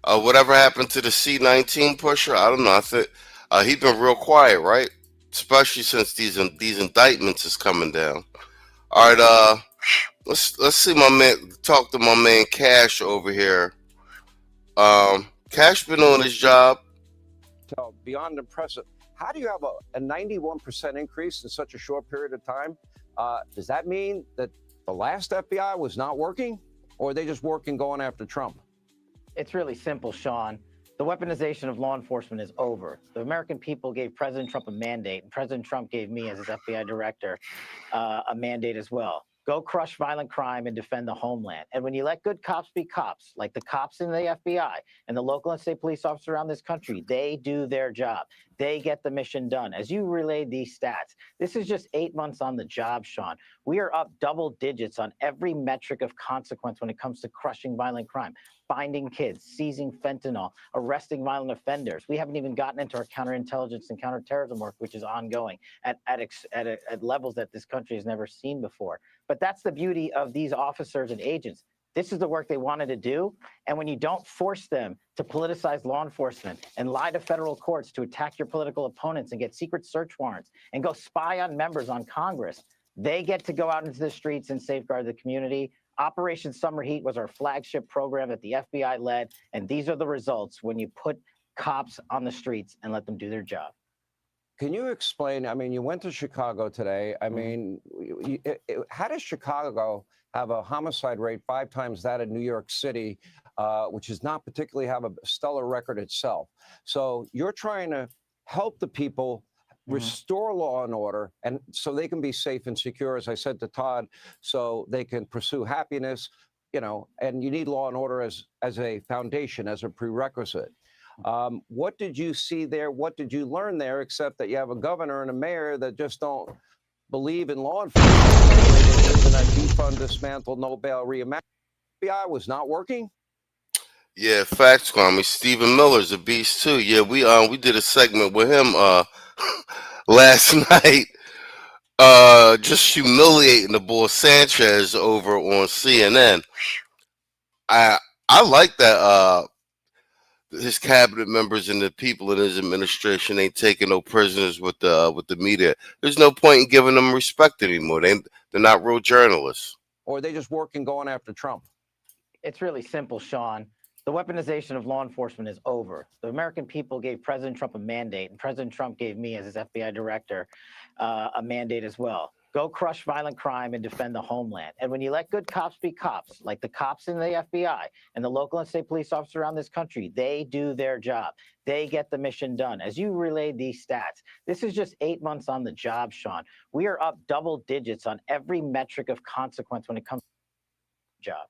Whatever happened to the C-19 pusher? I don't know. I think he's been real quiet, right? Especially since these indictments is coming down. All right, let's see my man. Talk to my man Kash over here. Kash been on his job. Beyond impressive. How do you have a 91% increase in such a short period of time? Does that mean that the last FBI was not working, or are they just working going after Trump? It's really simple, Sean. The weaponization of law enforcement is over. The American people gave President Trump a mandate, and President Trump gave me, as his FBI director, a mandate as well. Go crush violent crime and defend the homeland. And when you let good cops be cops, like the cops in the FBI and the local and state police officers around this country, they do their job. They get the mission done. As you relayed these stats, this is just 8 months on the job, Sean. We are up double digits on every metric of consequence when it comes to crushing violent crime, finding kids, seizing fentanyl, arresting violent offenders. We haven't even gotten into our counterintelligence and counterterrorism work, which is ongoing at levels that this country has never seen before. But that's the beauty of these officers and agents. This is the work they wanted to do. And when you don't force them to politicize law enforcement and lie to federal courts to attack your political opponents and get secret search warrants and go spy on members on Congress, they get to go out into the streets and safeguard the community. Operation Summer Heat was our flagship program that the FBI led. And these are the results when you put cops on the streets and let them do their job. Can you explain? I mean, you went to Chicago today. I mean, how does Chicago have a homicide rate 5 times that of New York City, which does not particularly have a stellar record itself? So you're trying to help the people restore law and order, and so they can be safe and secure, as I said to Todd, so they can pursue happiness, you know, and you need law and order as a foundation, as a prerequisite. What did you see there? What did you learn there, except that you have a governor and a mayor that just don't believe in law enforcement? And that defund, dismantle, no bail, reimagine. FBI was not working. Yeah, facts, Kwame. Stephen Miller's a beast too. Yeah, we did a segment with him last night, just humiliating the boy Sanchez over on CNN. I like that. His cabinet members and the people in his administration ain't taking no prisoners with the media. There's no point in giving them respect anymore. They're not real journalists. Or are they just working going after Trump? It's really simple, Sean. The weaponization of law enforcement is over. The American people gave President Trump a mandate, and President Trump gave me, as his FBI director, a mandate as well. Go crush violent crime and defend the homeland. And when you let good cops be cops, like the cops in the FBI and the local and state police officers around this country, they do their job. They get the mission done. As you relayed these stats, this is just 8 months on the job, Sean. We are up double digits on every metric of consequence when it comes to the job.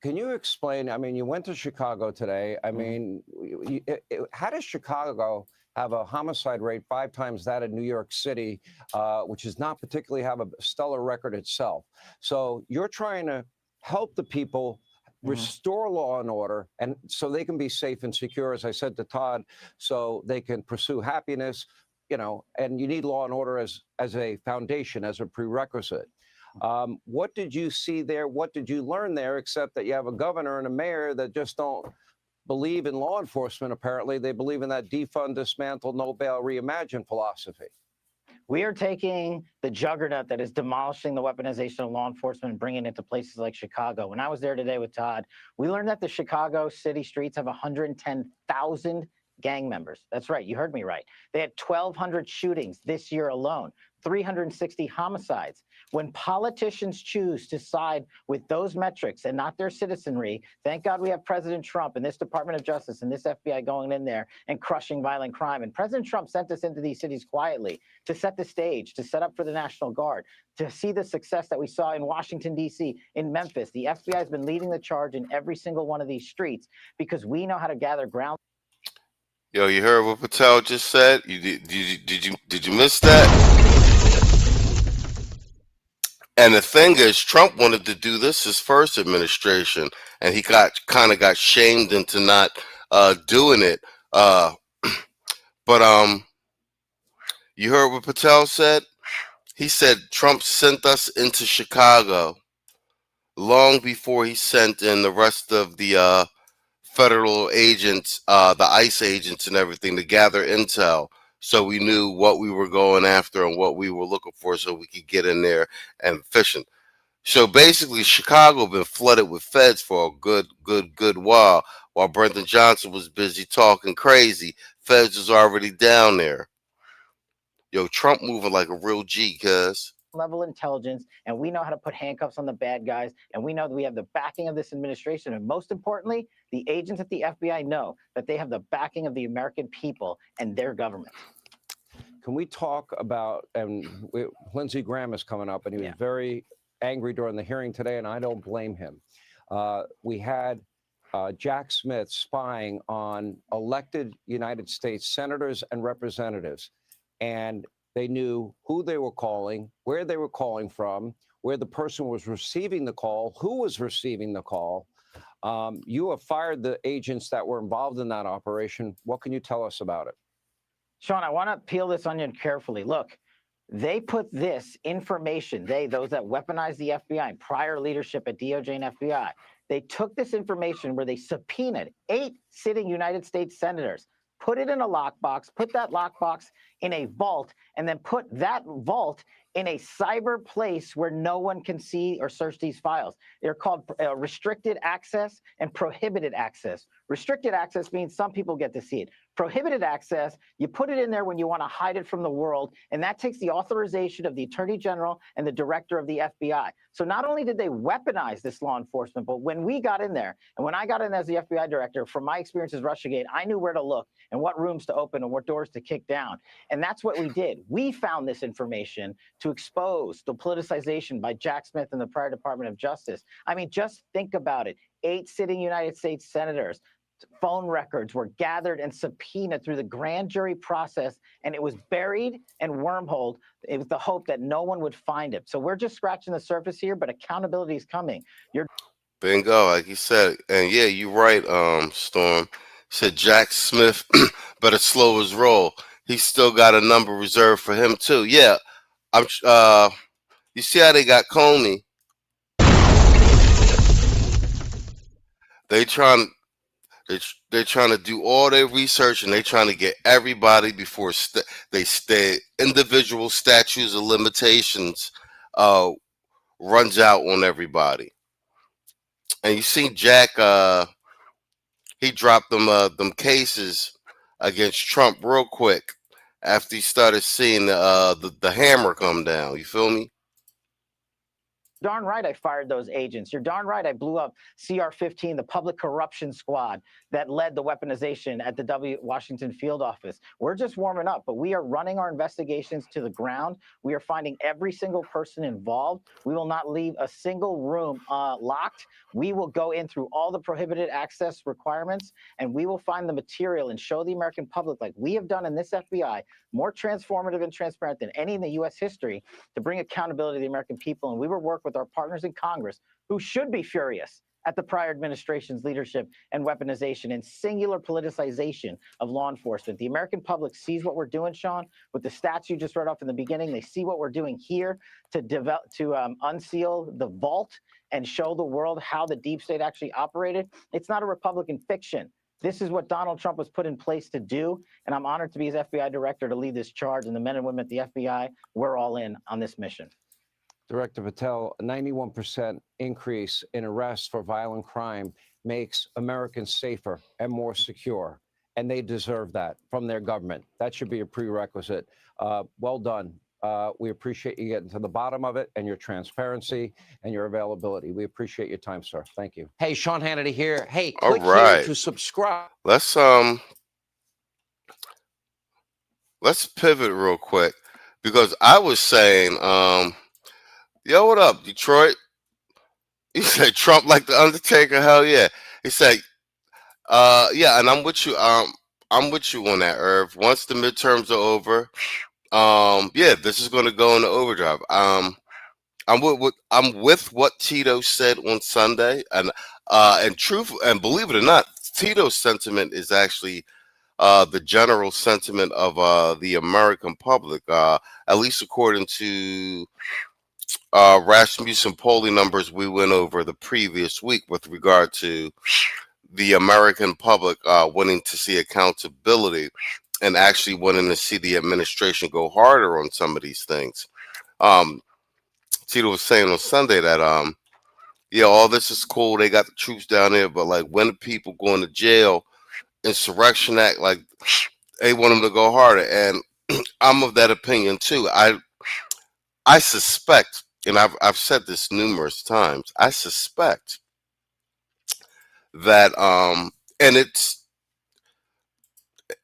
Can you explain? I mean, you went to Chicago today. I mean, how does Chicago have a homicide rate 5 times that of New York City, which does not particularly have a stellar record itself? So you're trying to help the people restore law and order, and so they can be safe and secure, as I said to Todd, so they can pursue happiness, you know, and you need law and order as a foundation, as a prerequisite. What did you see there? What did you learn there, except that you have a governor and a mayor that just don't believe in law enforcement, apparently. They believe in that defund, dismantle, no bail, reimagine philosophy. We are taking the juggernaut that is demolishing the weaponization of law enforcement and bringing it to places like Chicago. When I was there today with Todd, we learned that the Chicago city streets have 110,000 gang members. That's right. You heard me right. They had 1,200 shootings this year alone, 360 homicides. When politicians choose to side with those metrics and not their citizenry, thank God we have President Trump and this Department of Justice and this FBI going in there and crushing violent crime. And President Trump sent us into these cities quietly to set the stage, to set up for the National Guard, to see the success that we saw in Washington, D.C., in Memphis. The FBI has been leading the charge in every single one of these streets because we know how to gather ground. Yo, you heard what Patel just said? Did you miss that? And the thing is, Trump wanted to do this his first administration, and he kind of got shamed into not doing it. But you heard what Patel said? He said Trump sent us into Chicago long before he sent in the rest of the federal agents, the ICE agents and everything to gather intel. So we knew what we were going after and what we were looking for so we could get in there and fishing. So basically, Chicago been flooded with feds for a good while Brendan Johnson was busy talking crazy. Feds was already down there. Yo, Trump moving like a real G, cuz. Level intelligence, and we know how to put handcuffs on the bad guys, and we know that we have the backing of this administration, and most importantly, the agents at the FBI know that they have the backing of the American people and their government. Can we talk about, and Lindsey Graham is coming up, and he was very angry during the hearing today, and I don't blame him. We had Jack Smith spying on elected United States senators and representatives, and they knew who they were calling, where they were calling from, where the person was receiving the call, who was receiving the call. You have fired the agents that were involved in that operation. What can you tell us about it? Sean, I want to peel this onion carefully. Look, they put this information, those that weaponized the FBI and prior leadership at DOJ and FBI, they took this information where they subpoenaed 8 sitting United States senators, put it in a lockbox, put that lockbox in a vault, and then put that vault in a cyber place where no one can see or search these files. They're called restricted access and prohibited access. Restricted access means some people get to see it. Prohibited access, you put it in there when you want to hide it from the world, and that takes the authorization of the Attorney General and the Director of the FBI. So not only did they weaponize this law enforcement, but when we got in there, and when I got in as the FBI Director, from my experience as Russiagate, I knew where to look and what rooms to open and what doors to kick down. And that's what we did. We found this information to expose the politicization by Jack Smith and the prior Department of Justice. I mean, just think about it. 8 sitting United States senators, phone records were gathered and subpoenaed through the grand jury process, and it was buried and wormholed with the hope that no one would find it. So we're just scratching the surface here, but accountability is coming. Bingo, like you said. And yeah, you're right, Storm. Said Jack Smith better slow his roll. He's still got a number reserved for him too. Yeah. You see how they got Comey? They're trying to do all their research, and they're trying to get everybody before they stay individual statutes of limitations runs out on everybody. And you see Jack he dropped them cases against Trump real quick after he started seeing the hammer come down. You feel me? Darn right I fired those agents. You're darn right I blew up CR-15, the public corruption squad that led the weaponization at the Washington field office. We're just warming up, but we are running our investigations to the ground. We are finding every single person involved. We will not leave a single room locked. We will go in through all the prohibited access requirements, and we will find the material and show the American public, like we have done in this FBI, more transformative and transparent than any in the U.S. history, to bring accountability to the American people. And we will work with our partners in Congress, who should be furious at the prior administration's leadership and weaponization and singular politicization of law enforcement. The American public sees what we're doing, Sean, with the stats you just read off in the beginning. They see what we're doing here to unseal the vault and show the world how the deep state actually operated. It's not a Republican fiction. This is what Donald Trump was put in place to do, and I'm honored to be his FBI director to lead this charge. And the men and women at the FBI, we're all in on this mission. Director Patel, a 91% increase in arrests for violent crime makes Americans safer and more secure, and they deserve that from their government. That should be a prerequisite. Well done. We appreciate you getting to the bottom of it and your transparency and your availability. We appreciate your time, sir. Thank you. Hey, Sean Hannity here. Hey, click here to subscribe. Let's pivot real quick, because I was saying, yo, what up, Detroit? He said Trump like the Undertaker. Hell yeah. He said, yeah, and I'm with you. I'm with you on that, Irv. Once the midterms are over, yeah, this is going to go into overdrive. I'm with what Tito said on Sunday, and believe it or not, Tito's sentiment is actually the general sentiment of the American public, at least according to Rasmussen polling numbers we went over the previous week with regard to the American public wanting to see accountability and actually wanting to see the administration go harder on some of these things. Tito was saying on Sunday that yeah, all this is cool, they got the troops down there, but like when people going to jail, Insurrection Act, like they want them to go harder. And I'm of that opinion too. I suspect, and I've said this numerous times, I suspect that and it's,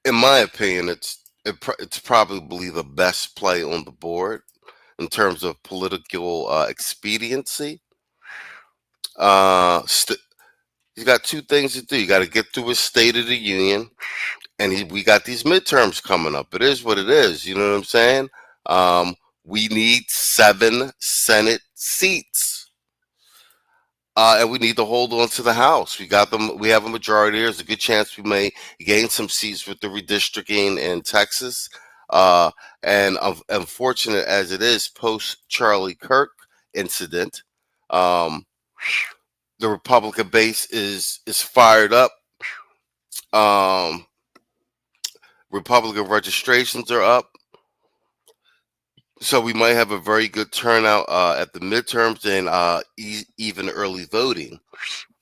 in my opinion, it's probably the best play on the board in terms of political expediency. He's got two things to do. You got to get through his State of the Union, and we got these midterms coming up. It is what it is. You know what I'm saying? We need 7 Senate seats, and we need to hold on to the House. We got them. We have a majority. There's a good chance we may gain some seats with the redistricting in Texas. And unfortunate as it is, post Charlie Kirk incident, the Republican base is fired up. Republican registrations are up. So we might have a very good turnout at the midterms and even early voting.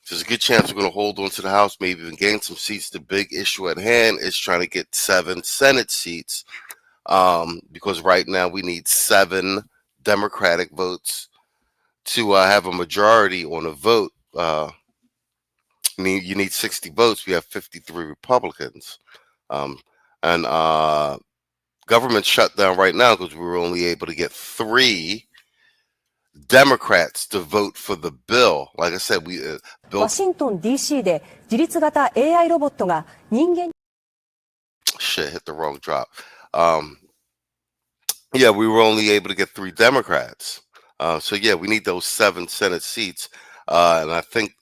So there's a good chance we're going to hold on to the House, maybe even gain some seats. The big issue at hand is trying to get 7 Senate seats, because right now we need 7 Democratic votes to have a majority on a vote. You need 60 votes. We have 53 Republicans. And government shut down right now because we were only able to get 3 Democrats to vote for the bill. Like I said,ワシントン DC で自律型 AI ロボットが人間 Shit, hit the wrong drop. Yeah, we were only able to get 3 Democrats. So yeah, we need those 7 Senate seats. And I think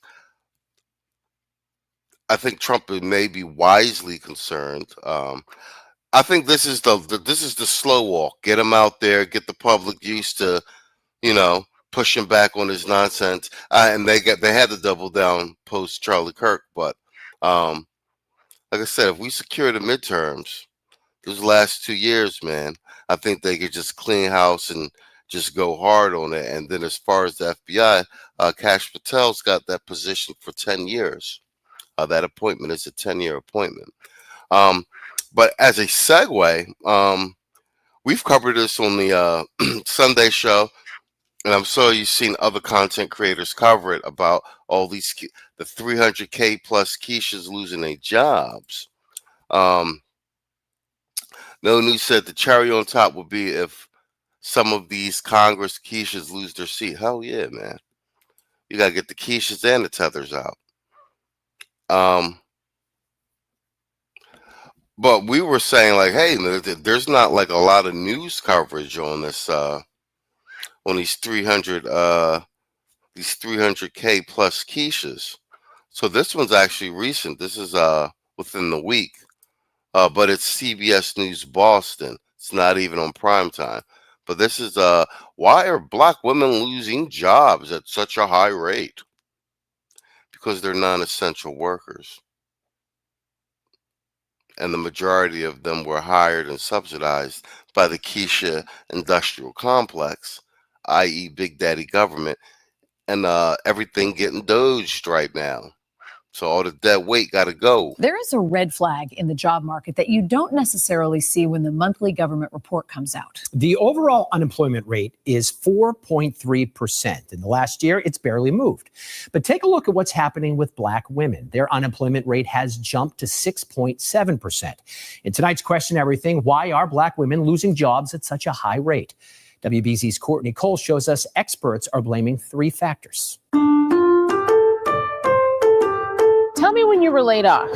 Trump may be wisely concerned. I think this is the slow walk. Get him out there, get the public used to, pushing back on his nonsense. And they had to double down post Charlie Kirk. But like I said, if we secure the midterms, those last 2 years, man, I think they could just clean house and just go hard on it. And then as far as the FBI, Kash Patel's got that position for 10 years. That appointment is a 10-year appointment. But as a segue, we've covered this on the Sunday show, and I'm sure you've seen other content creators cover it about all the 300K plus Keishas losing their jobs. No News said the cherry on top would be if some of these Congress Keishas lose their seat. Hell yeah, man. You got to get the Keishas and the Tethers out. But we were saying, like, hey, there's not like a lot of news coverage on this, on these 300K plus Keishas. So this one's actually recent. This is within the week, but it's CBS News Boston. It's not even on prime time. But this is why are black women losing jobs at such a high rate? Because they're non-essential workers. And the majority of them were hired and subsidized by the Keisha industrial complex, i.e. Big Daddy government, and everything getting doged right now. So all the dead weight got to go. There is a red flag in the job market that you don't necessarily see when the monthly government report comes out. The overall unemployment rate is 4.3%. In the last year, it's barely moved. But take a look at what's happening with black women. Their unemployment rate has jumped to 6.7%. In tonight's Question Everything, why are black women losing jobs at such a high rate? WBZ's Courtney Cole shows us experts are blaming 3 factors. Tell me when you were laid off.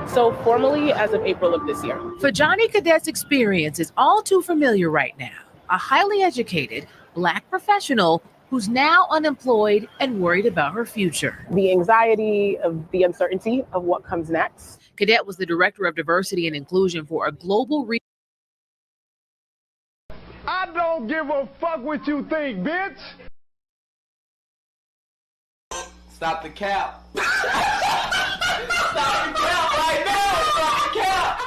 So formally as of April of this year. Fajani Cadet's experience is all too familiar right now. A highly educated black professional who's now unemployed and worried about her future. The anxiety of the uncertainty of what comes next. Cadet was the director of diversity and inclusion for a global I don't give a fuck what you think, bitch. Stop the cap. Stop the cap right now. Stop the cap.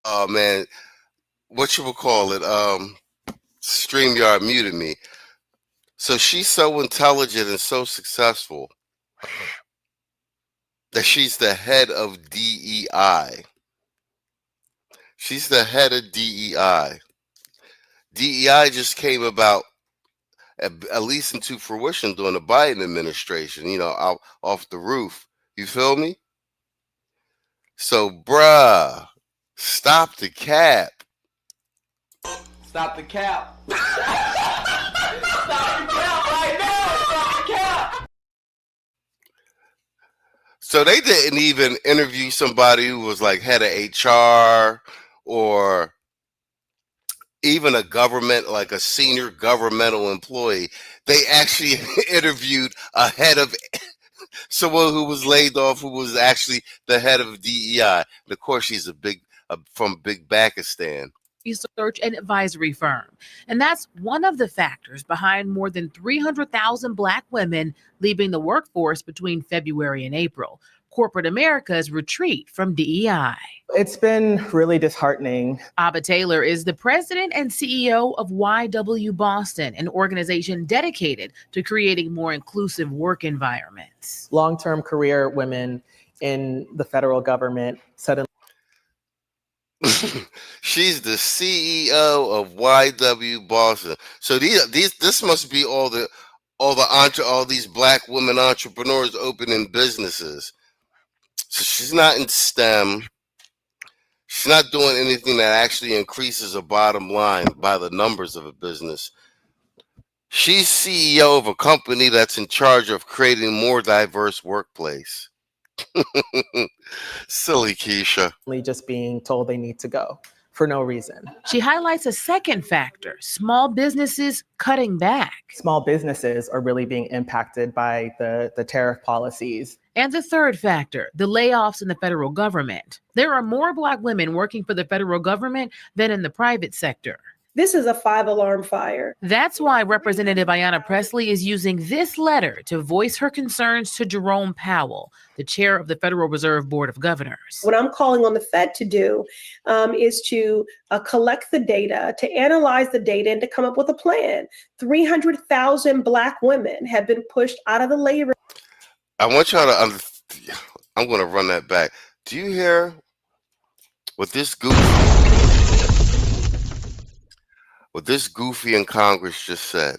Oh man, what you would call it? StreamYard muted me. So she's so intelligent and so successful that she's the head of DEI. She's the head of DEI. DEI just came about, at least into fruition during the Biden administration, you know, out off the roof. You feel me? So, bruh, stop the cap. Stop the cap. Stop the cap right now. Stop the cap. So they didn't even interview somebody who was like head of HR or even a government, like a senior governmental employee. They actually interviewed a head of someone who was laid off, who was actually the head of DEI. And of course, she's from Big Pakistan. research and advisory firm. And that's one of the factors behind more than 300,000 black women leaving the workforce between February and April. Corporate America's retreat from DEI. It's been really disheartening. Abba Taylor is the president and CEO of YW Boston, an organization dedicated to creating more inclusive work environments. Long-term career women in the federal government suddenly. She's the CEO of YW Boston. So this must be all these black women entrepreneurs opening businesses. So she's not in STEM. She's not doing anything that actually increases a bottom line by the numbers of a business. She's CEO of a company that's in charge of creating more diverse workplace. Silly Keisha. Just being told they need to go. for no reason. She highlights a second factor: small businesses cutting back. Small businesses are really being impacted by the tariff policies. And the third factor, the layoffs in the federal government. There are more Black women working for the federal government than in the private sector. This is a 5-alarm fire. That's why Representative Ayanna Pressley is using this letter to voice her concerns to Jerome Powell, the chair of the Federal Reserve Board of Governors. What I'm calling on the Fed to do is to collect the data, to analyze the data, and to come up with a plan. 300,000 Black women have been pushed out of the labor. I want y'all to understand. I'm going to run that back. Do you hear what this goofy in Congress just said?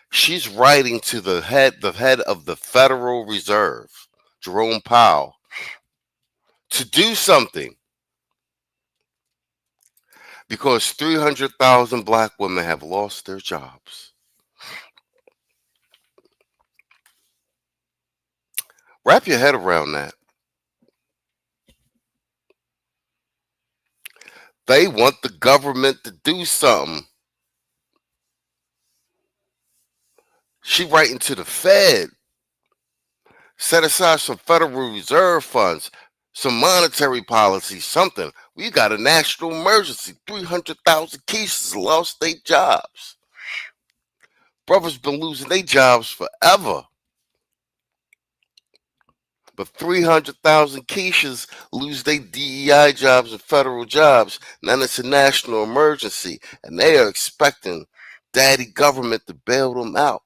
She's writing to the head of the Federal Reserve, Jerome Powell, to do something because 300,000 Black women have lost their jobs. Wrap your head around that. They want the government to do something. She writing to the Fed. Set aside some Federal Reserve funds, some monetary policy, something. We got a national emergency. 300,000 cases lost their jobs. Brothers been losing their jobs forever. But 300,000 Keishas lose their DEI jobs and federal jobs. Now it's a national emergency, and they are expecting daddy government to bail them out.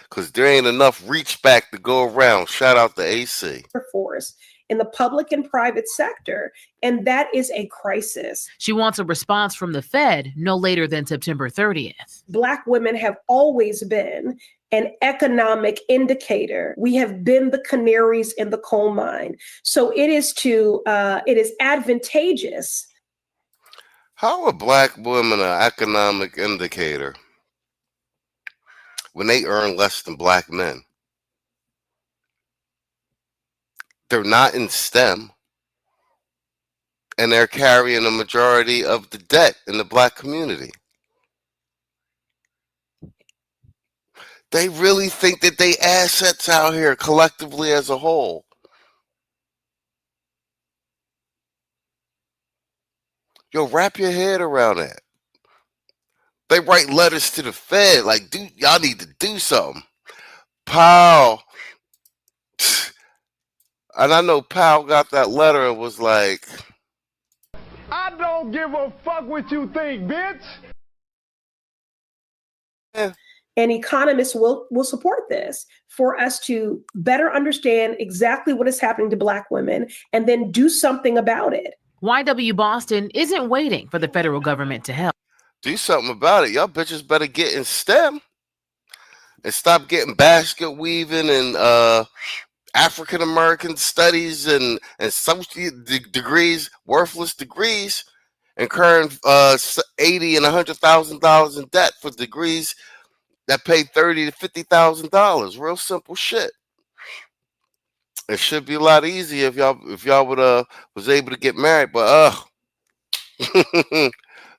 Because there ain't enough reach back to go around. Shout out to AC. Force in the public and private sector, and that is a crisis. She wants a response from the Fed no later than September 30th. Black women have always been an economic indicator. We have been the canaries in the coal mine. So it is advantageous. How are Black women an economic indicator when they earn less than Black men? They're not in STEM, and they're carrying a majority of the debt in the Black community. They really think that they assets out here collectively as a whole. Yo, wrap your head around that. They write letters to the Fed like, dude, y'all need to do something. Powell, and I know Powell got that letter and was like, I don't give a fuck what you think, bitch. Yeah. And economists will support this for us to better understand exactly what is happening to Black women and then do something about it. YW Boston isn't waiting for the federal government to help. Do something about it. Y'all bitches better get in STEM and stop getting basket weaving and African American studies and associate degrees, worthless degrees, incurring $80,000 and $100,000 in debt for degrees that pay $30,000 to $50,000. Real simple shit. It should be a lot easier if y'all would was able to get married, but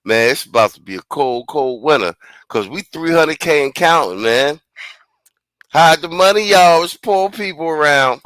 man, it's about to be a cold winter because we 300K and counting, man. Hide the money, y'all. It's poor people around.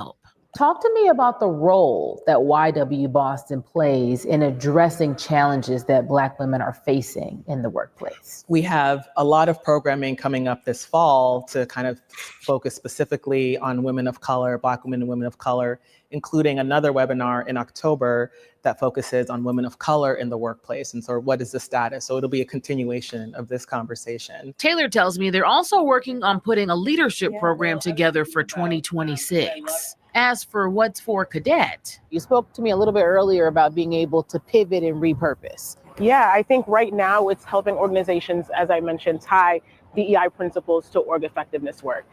Talk to me about the role that YW Boston plays in addressing challenges that Black women are facing in the workplace. We have a lot of programming coming up this fall to kind of focus specifically on women of color, Black women and women of color, including another webinar in October that focuses on women of color in the workplace. And so what is the status? So it'll be a continuation of this conversation. Taylor tells me they're also working on putting a leadership program together for 2026. As for what's for cadet, You spoke to me a little bit earlier about being able to pivot and repurpose. Yeah, I think right now it's helping organizations, as I mentioned, tie DEI principles to org effectiveness work.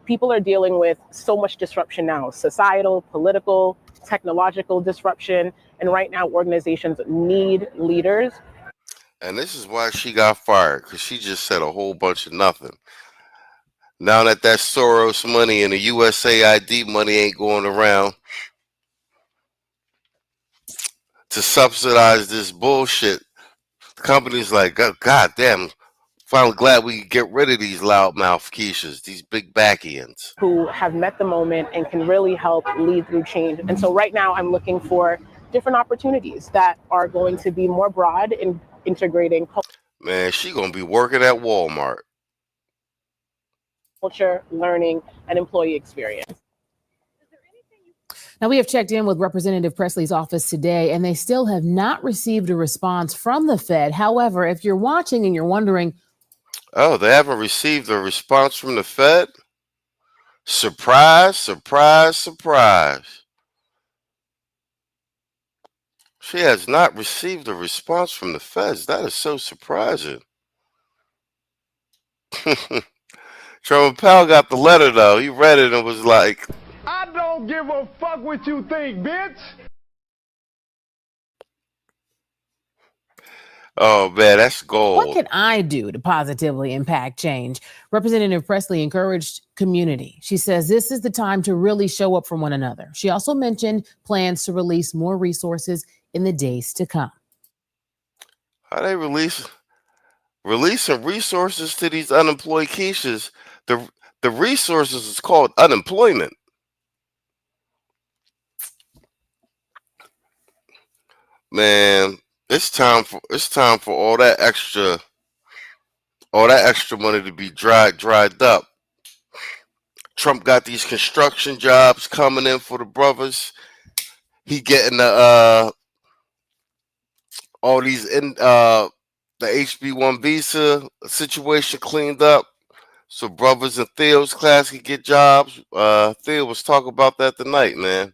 People are dealing with so much disruption now, societal, political, technological disruption. And right now organizations need leaders. And this is why she got fired, because she just said a whole bunch of nothing. Now that Soros money and the USAID money ain't going around, to subsidize this bullshit. The company's like, God damn, finally glad we can get rid of these loudmouth Keishas, these big backians. Who have met the moment and can really help lead through change. And so right now I'm looking for different opportunities that are going to be more broad in integrating Man, she gonna be working at Walmart. culture, learning, and employee experience. Now, we have checked in with Representative Presley's office today, and they still have not received a response from the Fed. However, if you're watching and you're wondering, oh, they haven't received a response from the Fed? Surprise, surprise, surprise. She has not received a response from the Feds. That is so surprising. General Powell got the letter, though. He read it and was like, I don't give a fuck what you think, bitch. oh, man, that's gold. what can I do to positively impact change? Representative Presley encouraged community. She says this is the time to really show up for one another. She also mentioned plans to release more resources in the days to come. How they releasing resources to these unemployed Keishas? The resources is called unemployment. Man, it's time for all that extra money to be dried up. Trump got these construction jobs coming in for the brothers. He getting the all these the HB1 visa situation cleaned up, so brothers in Theo's class can get jobs. Theo was talking about that tonight, man.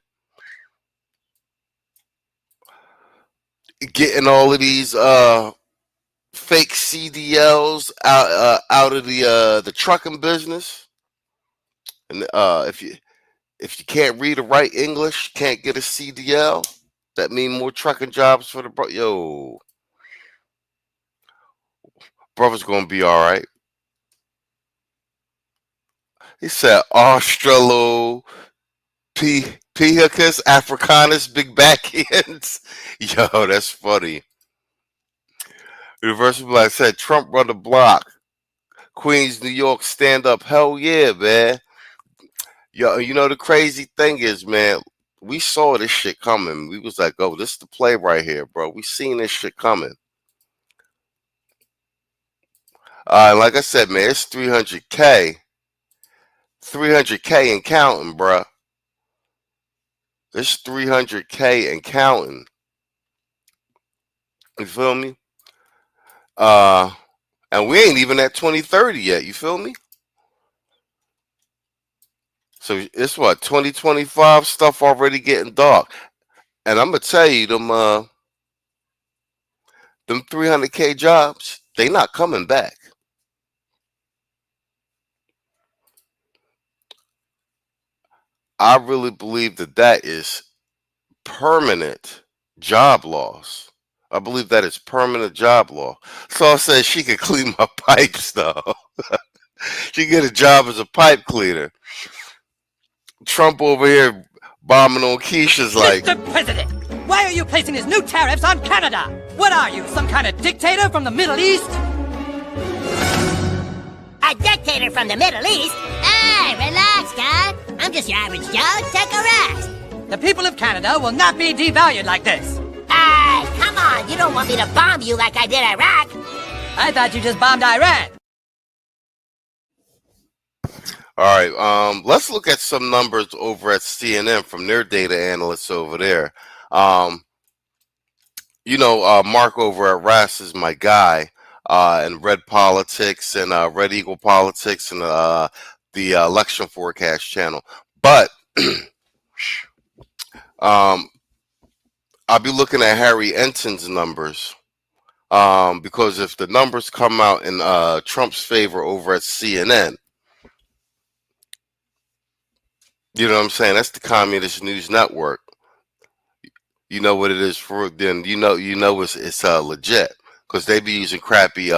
Getting all of these fake CDLs out of the trucking business, and if you can't read or write English, you can't get a CDL. That mean more trucking jobs for the brother's gonna be all right. He said Australopithecus africanus big backians. Yo, that's funny. Universal Black said Trump run the block. Queens, New York, stand up. Hell yeah, man. Yo, you know the crazy thing is, man, we saw this shit coming. We was like, oh, this is the play right here, bro. We seen this shit coming. Like I said, man, it's 300K. 300K and counting, bro. It's 300K and counting. You feel me? And we ain't even at 2030 yet. You feel me? So it's what, 2025 stuff already getting dark. And I'm gonna tell you, them 300K jobs, they not coming back. I really believe that is permanent job loss. I believe that is permanent job loss. Saul says she could clean my pipes, though. She get a job as a pipe cleaner. Trump over here bombing on Keisha's like, Mr. President, why are you placing these new tariffs on Canada? What are you, some kind of dictator from the Middle East? A dictator from the Middle East? Hey, relax, guy. I'm just your average Joe. Take a rest. The people of Canada will not be devalued like this. Hey, come on. You don't want me to bomb you like I did Iraq. I thought you just bombed Iran. all right, let's look at some numbers over at CNN from their data analysts over there. Mark over at RAS is my guy, and Red Politics and Red Eagle Politics and the election forecast channel. But I'll be looking at Harry Ensign's numbers, because if the numbers come out in Trump's favor over at CNN, you know what I'm saying? That's the Communist News Network. You know what it is for, then you know it's legit, because they be using crappy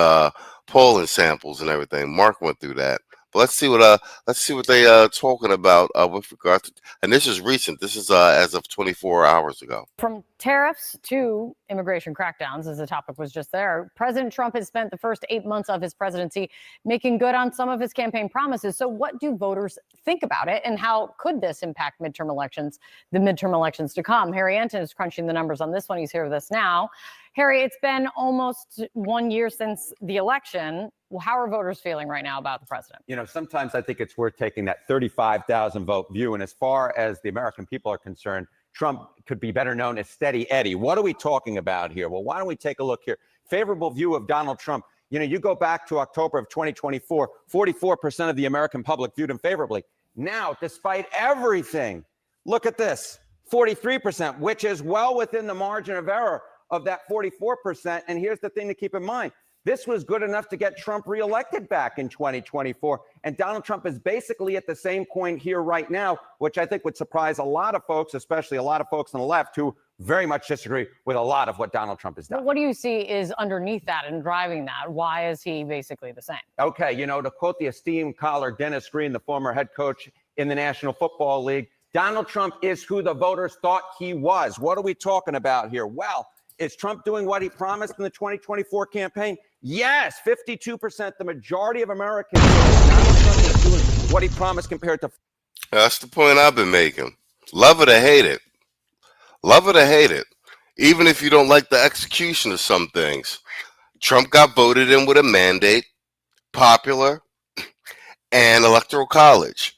polling samples and everything. Mark went through that. But let's see what they talking about with regard to, and this is recent. This is as of 24 hours ago. From tariffs to immigration crackdowns, as the topic was just there, President Trump has spent the first 8 months of his presidency making good on some of his campaign promises. So what do voters think about it, and how could this impact the midterm elections to come? Harry Anton is crunching the numbers on this one. He's here with us now. Harry, it's been almost 1 year since the election. Well, how are voters feeling right now about the president? You know, sometimes I think it's worth taking that 35,000 vote view. And as far as the American people are concerned, Trump could be better known as Steady Eddie. What are we talking about here? Well, why don't we take a look here? Favorable view of Donald Trump. You know, you go back to October of 2024, 44% of the American public viewed him favorably. Now, despite everything, look at this, 43%, which is well within the margin of error of that 44%. And here's the thing to keep in mind. This was good enough to get Trump reelected back in 2024. And Donald Trump is basically at the same point here right now, which I think would surprise a lot of folks, especially a lot of folks on the left who very much disagree with a lot of what Donald Trump has done. But what do you see is underneath that and driving that? Why is he basically the same? Okay, you know, to quote the esteemed caller, Dennis Green, the former head coach in the National Football League, Donald Trump is who the voters thought he was. What are we talking about here? Well, is Trump doing what he promised in the 2024 campaign? Yes, 52%. The majority of Americans say Donald Trump is doing what he promised compared to. That's the point I've been making. Love it or hate it. Love it or hate it. Even if you don't like the execution of some things, Trump got voted in with a mandate, popular, and electoral college.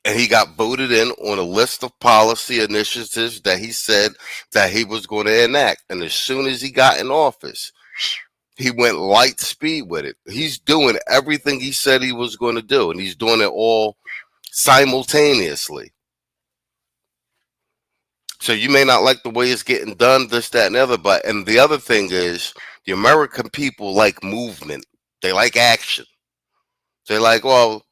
And he got voted in on a list of policy initiatives that he said that he was going to enact. And as soon as he got in office, he went light speed with it. He's doing everything he said he was going to do, and he's doing it all simultaneously. So you may not like the way it's getting done, this, that, and the other, but, and the other thing is, the American people like movement. They like action. They like, well,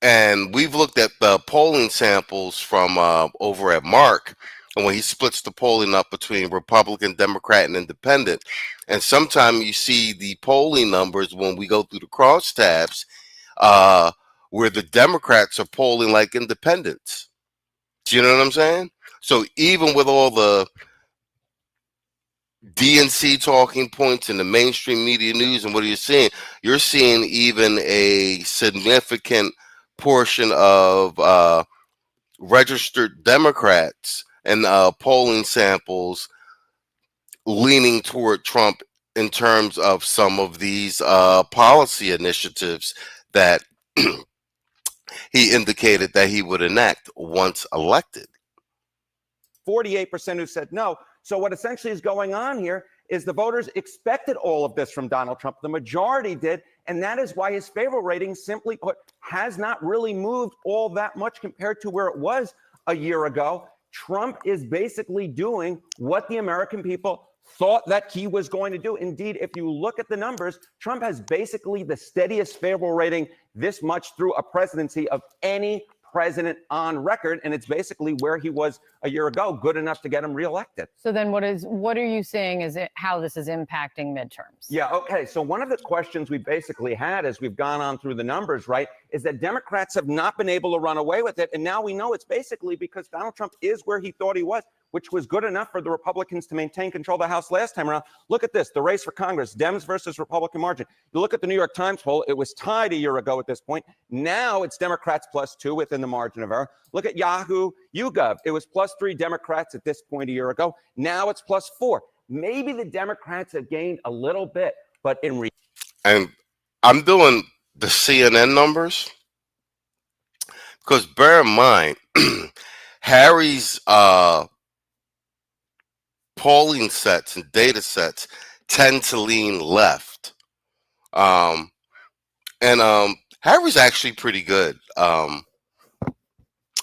and we've looked at the polling samples from over at Mark, and when he splits the polling up between Republican, Democrat, and Independent. And sometimes you see the polling numbers when we go through the crosstabs where the Democrats are polling like independents. Do you know what I'm saying? So even with all the DNC talking points in the mainstream media news, and what are you seeing? You're seeing even a significant portion of registered Democrats and polling samples leaning toward Trump in terms of some of these policy initiatives that he indicated that he would enact once elected. 48% who said no. So what essentially is going on here is the voters expected all of this from Donald Trump. The majority did. And that is why his favorable rating, simply put, has not really moved all that much compared to where it was a year ago. Trump is basically doing what the American people thought that he was going to do. Indeed, if you look at the numbers, Trump has basically the steadiest favorable rating this much through a presidency of any president on record, and it's basically where he was a year ago, good enough to get him reelected. So then what are you saying is how this is impacting midterms? Yeah, okay. So one of the questions we basically had as we've gone on through the numbers, right, is that Democrats have not been able to run away with it. And now we know it's basically because Donald Trump is where he thought he was, which was good enough for the Republicans to maintain control of the House last time around. Look at this, the race for Congress, Dems versus Republican margin. You look at the New York Times poll, it was tied a year ago at this point. Now it's Democrats +2 within the margin of error. Look at Yahoo, YouGov. It was +3 Democrats at this point a year ago. Now it's +4. Maybe the Democrats have gained a little bit, but in reality. And I'm doing the CNN numbers because bear in mind, Harry's polling sets and data sets tend to lean left. Harry's actually pretty good.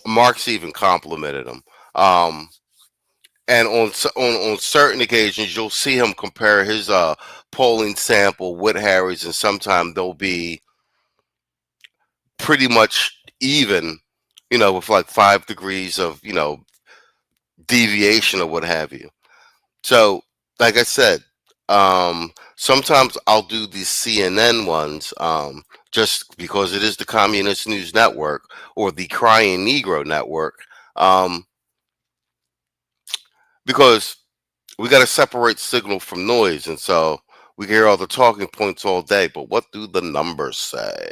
Mark's even complimented him. And on certain occasions, you'll see him compare his polling sample with Harry's, and sometimes they'll be pretty much even, with like 5 degrees of, deviation or what have you. So, like I said, Sometimes I'll do the CNN ones, just because it is the Communist News Network or the Crying Negro Network, because we got to separate signal from noise, and so we can hear all the talking points all day. But what do the numbers say?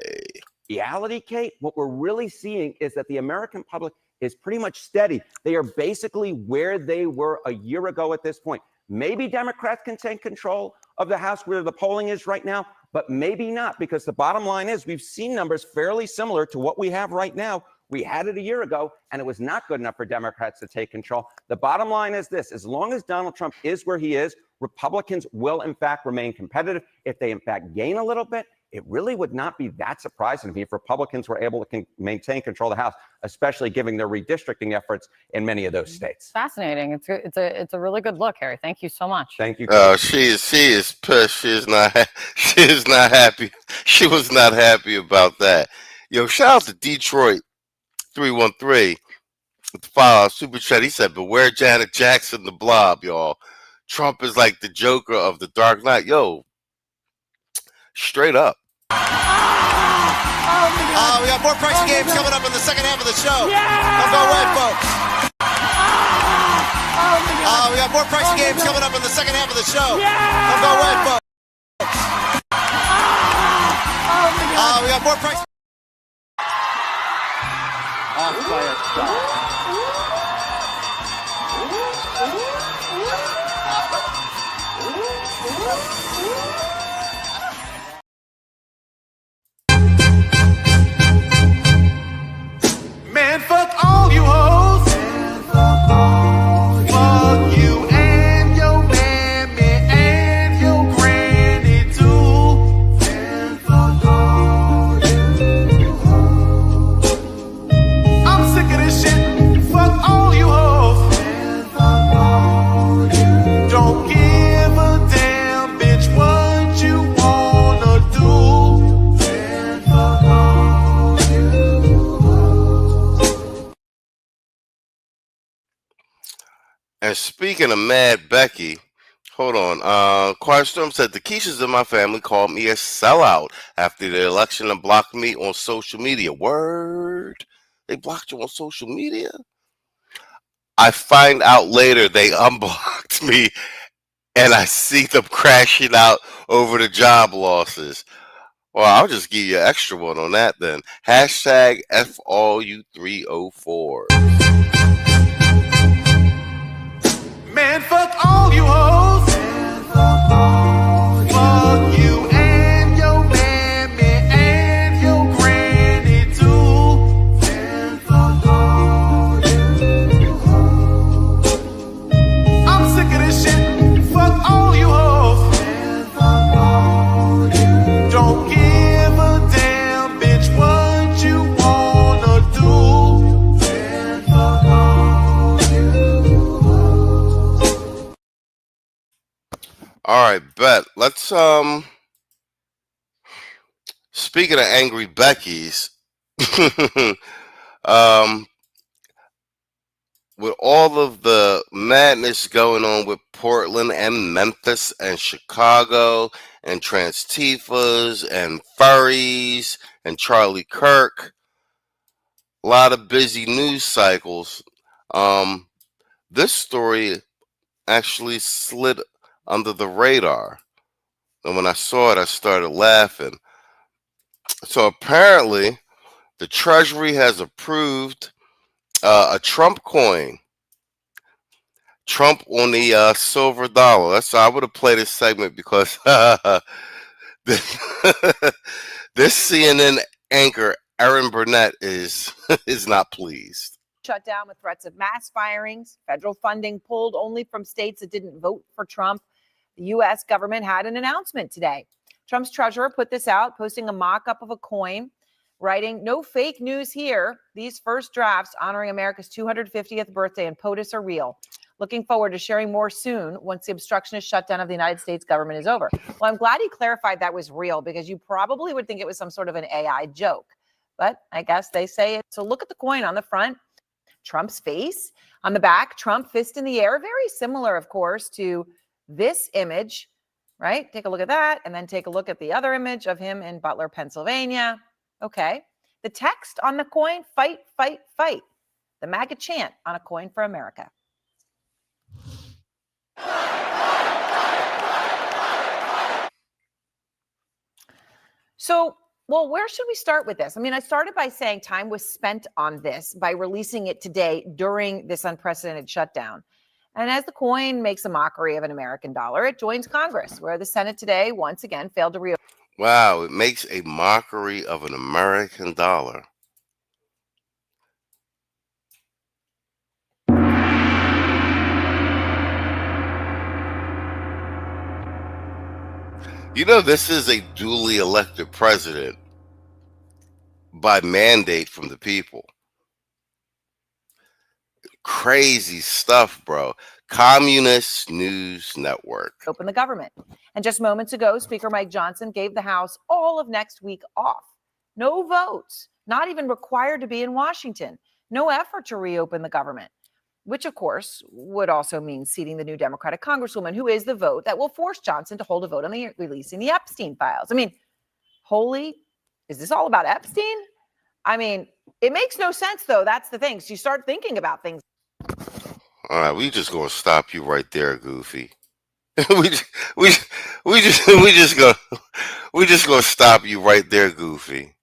Reality, Kate, what we're really seeing is that the American public is pretty much steady. They are basically where they were a year ago at this point. Maybe Democrats can take control of the House where the polling is right now, but maybe not, because the bottom line is we've seen numbers fairly similar to what we have right now. We had it a year ago, and it was not good enough for Democrats to take control. The bottom line is this: as long as Donald Trump is where he is, Republicans will, in fact, remain competitive. If they, in fact, gain a little bit, it really would not be that surprising to me if Republicans were able to maintain control of the House, especially given their redistricting efforts in many of those states. Fascinating. It's a really good look, Harry. Thank you so much. Thank you. She is pissed. She is not happy. She was not happy about that. Yo, shout out to Detroit 313 with the follow super chat. He said, "Beware Janet Jackson, the Blob, y'all. Trump is like the Joker of the Dark Knight." Yo, straight up. We got more pricey games coming up in the second half of the show. Don't go away, folks. We got more pricey games coming up in the second half of the show. Don't go away, folks. We got more pricey. Off by a star. Man, fuck all you hoes. Fuck you and your mammy and your granny too. Fuck all you hoes. I'm sick of this shit. Fuck all you hoes. Don't give a damn, bitch, what you wanna do. Fuck all you hoes. And speaking of Mad Becky, hold on. Quiet Storm said the Keishas in my family called me a sellout after the election and blocked me on social media. Word? They blocked you on social media? I find out later they unblocked me, and I see them crashing out over the job losses. Well, I'll just give you an extra one on that then. Hashtag FALLU304. Man, fuck all you hoes. Fuck you and your mammy and your granny too. Fuck all you hoes. I'm sick of this shit. Fuck all you hoes. Don't give a damn, bitch, what you wanna do. Fuck all you hoes. All right, bet. Let's speaking of angry Beckys, with all of the madness going on with Portland and Memphis and Chicago and Transtifas and furries and Charlie Kirk, a lot of busy news cycles. This story actually slid under the radar, and when I saw it, I started laughing. So apparently, the Treasury has approved a Trump coin. Trump on the silver dollar. That's I would have played this segment because this CNN anchor Erin Burnett is not pleased. Shut down with threats of mass firings, federal funding pulled only from states that didn't vote for Trump. The U.S. government had an announcement today. Trump's treasurer put this out, posting a mock-up of a coin, writing, "No fake news here. These first drafts honoring America's 250th birthday and POTUS are real. Looking forward to sharing more soon once the obstructionist shutdown of the United States government is over." Well, I'm glad he clarified that was real, because you probably would think it was some sort of an AI joke. But I guess they say it. So look at the coin on the front. Trump's face. On the back, Trump fist in the air. Very similar, of course, to this image right? Take a look at that, and then take a look at the other image of him in Butler, Pennsylvania. Okay. The text on the coin, fight, fight, fight. The MAGA chant on a coin for America. So, well, where should we start with this? I mean, I started by saying time was spent on this by releasing it today during this unprecedented shutdown. And as the coin makes a mockery of an American dollar, it joins Congress, where the Senate today once again failed to reopen. Wow, it makes a mockery of an American dollar. You know, this is a duly elected president by mandate from the people. Crazy stuff, bro. Communist News Network. Open the government. And just moments ago, Speaker Mike Johnson gave the House all of next week off. No votes, not even required to be in Washington. No effort to reopen the government, which of course would also mean seating the new Democratic Congresswoman, who is the vote that will force Johnson to hold a vote on the releasing the Epstein files. I mean, is this all about Epstein? I mean, it makes no sense though. That's the thing. So you start thinking about things. All right, we just gonna stop you right there, Goofy. we just gonna stop you right there, Goofy.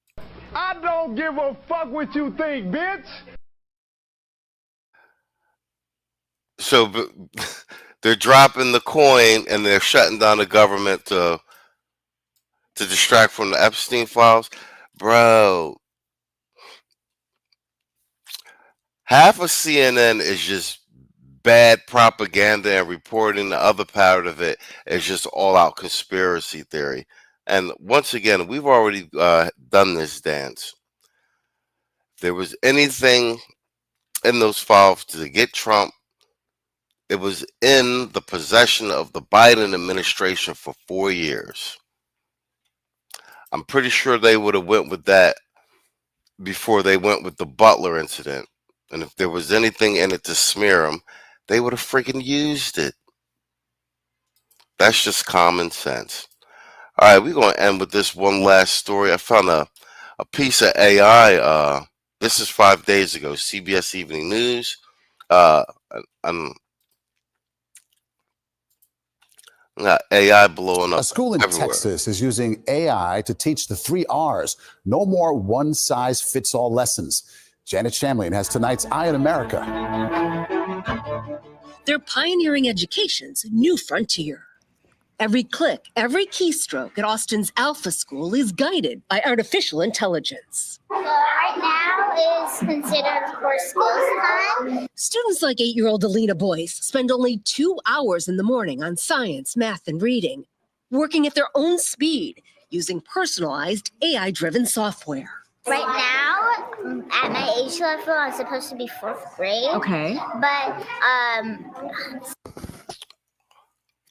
I don't give a fuck what you think, bitch. So they're dropping the coin and they're shutting down the government to distract from the Epstein files, bro. Half of CNN is just bad propaganda and reporting. The other part of it is just all-out conspiracy theory. And once again, we've already done this dance. If there was anything in those files to get Trump, it was in the possession of the Biden administration for 4 years. I'm pretty sure they would have went with that before they went with the Butler incident. And if there was anything in it to smear him, they would have freaking used it. That's just common sense. All right, we're going to end with this one last story. I found a piece of AI. This is 5 days ago, CBS Evening News. AI blowing up. A school in everywhere. Texas is using AI to teach the 3 R's. No more one-size-fits-all lessons. Janet Shamlian has tonight's Eye in America. They're pioneering education's new frontier. Every click, every keystroke at Austin's Alpha School is guided by artificial intelligence. So right now is considered for skills time. Students like 8-year-old Alina Boyce spend only 2 hours in the morning on science, math, and reading, working at their own speed using personalized AI-driven software. Right now, at my age level, I'm supposed to be 4th grade. Okay. But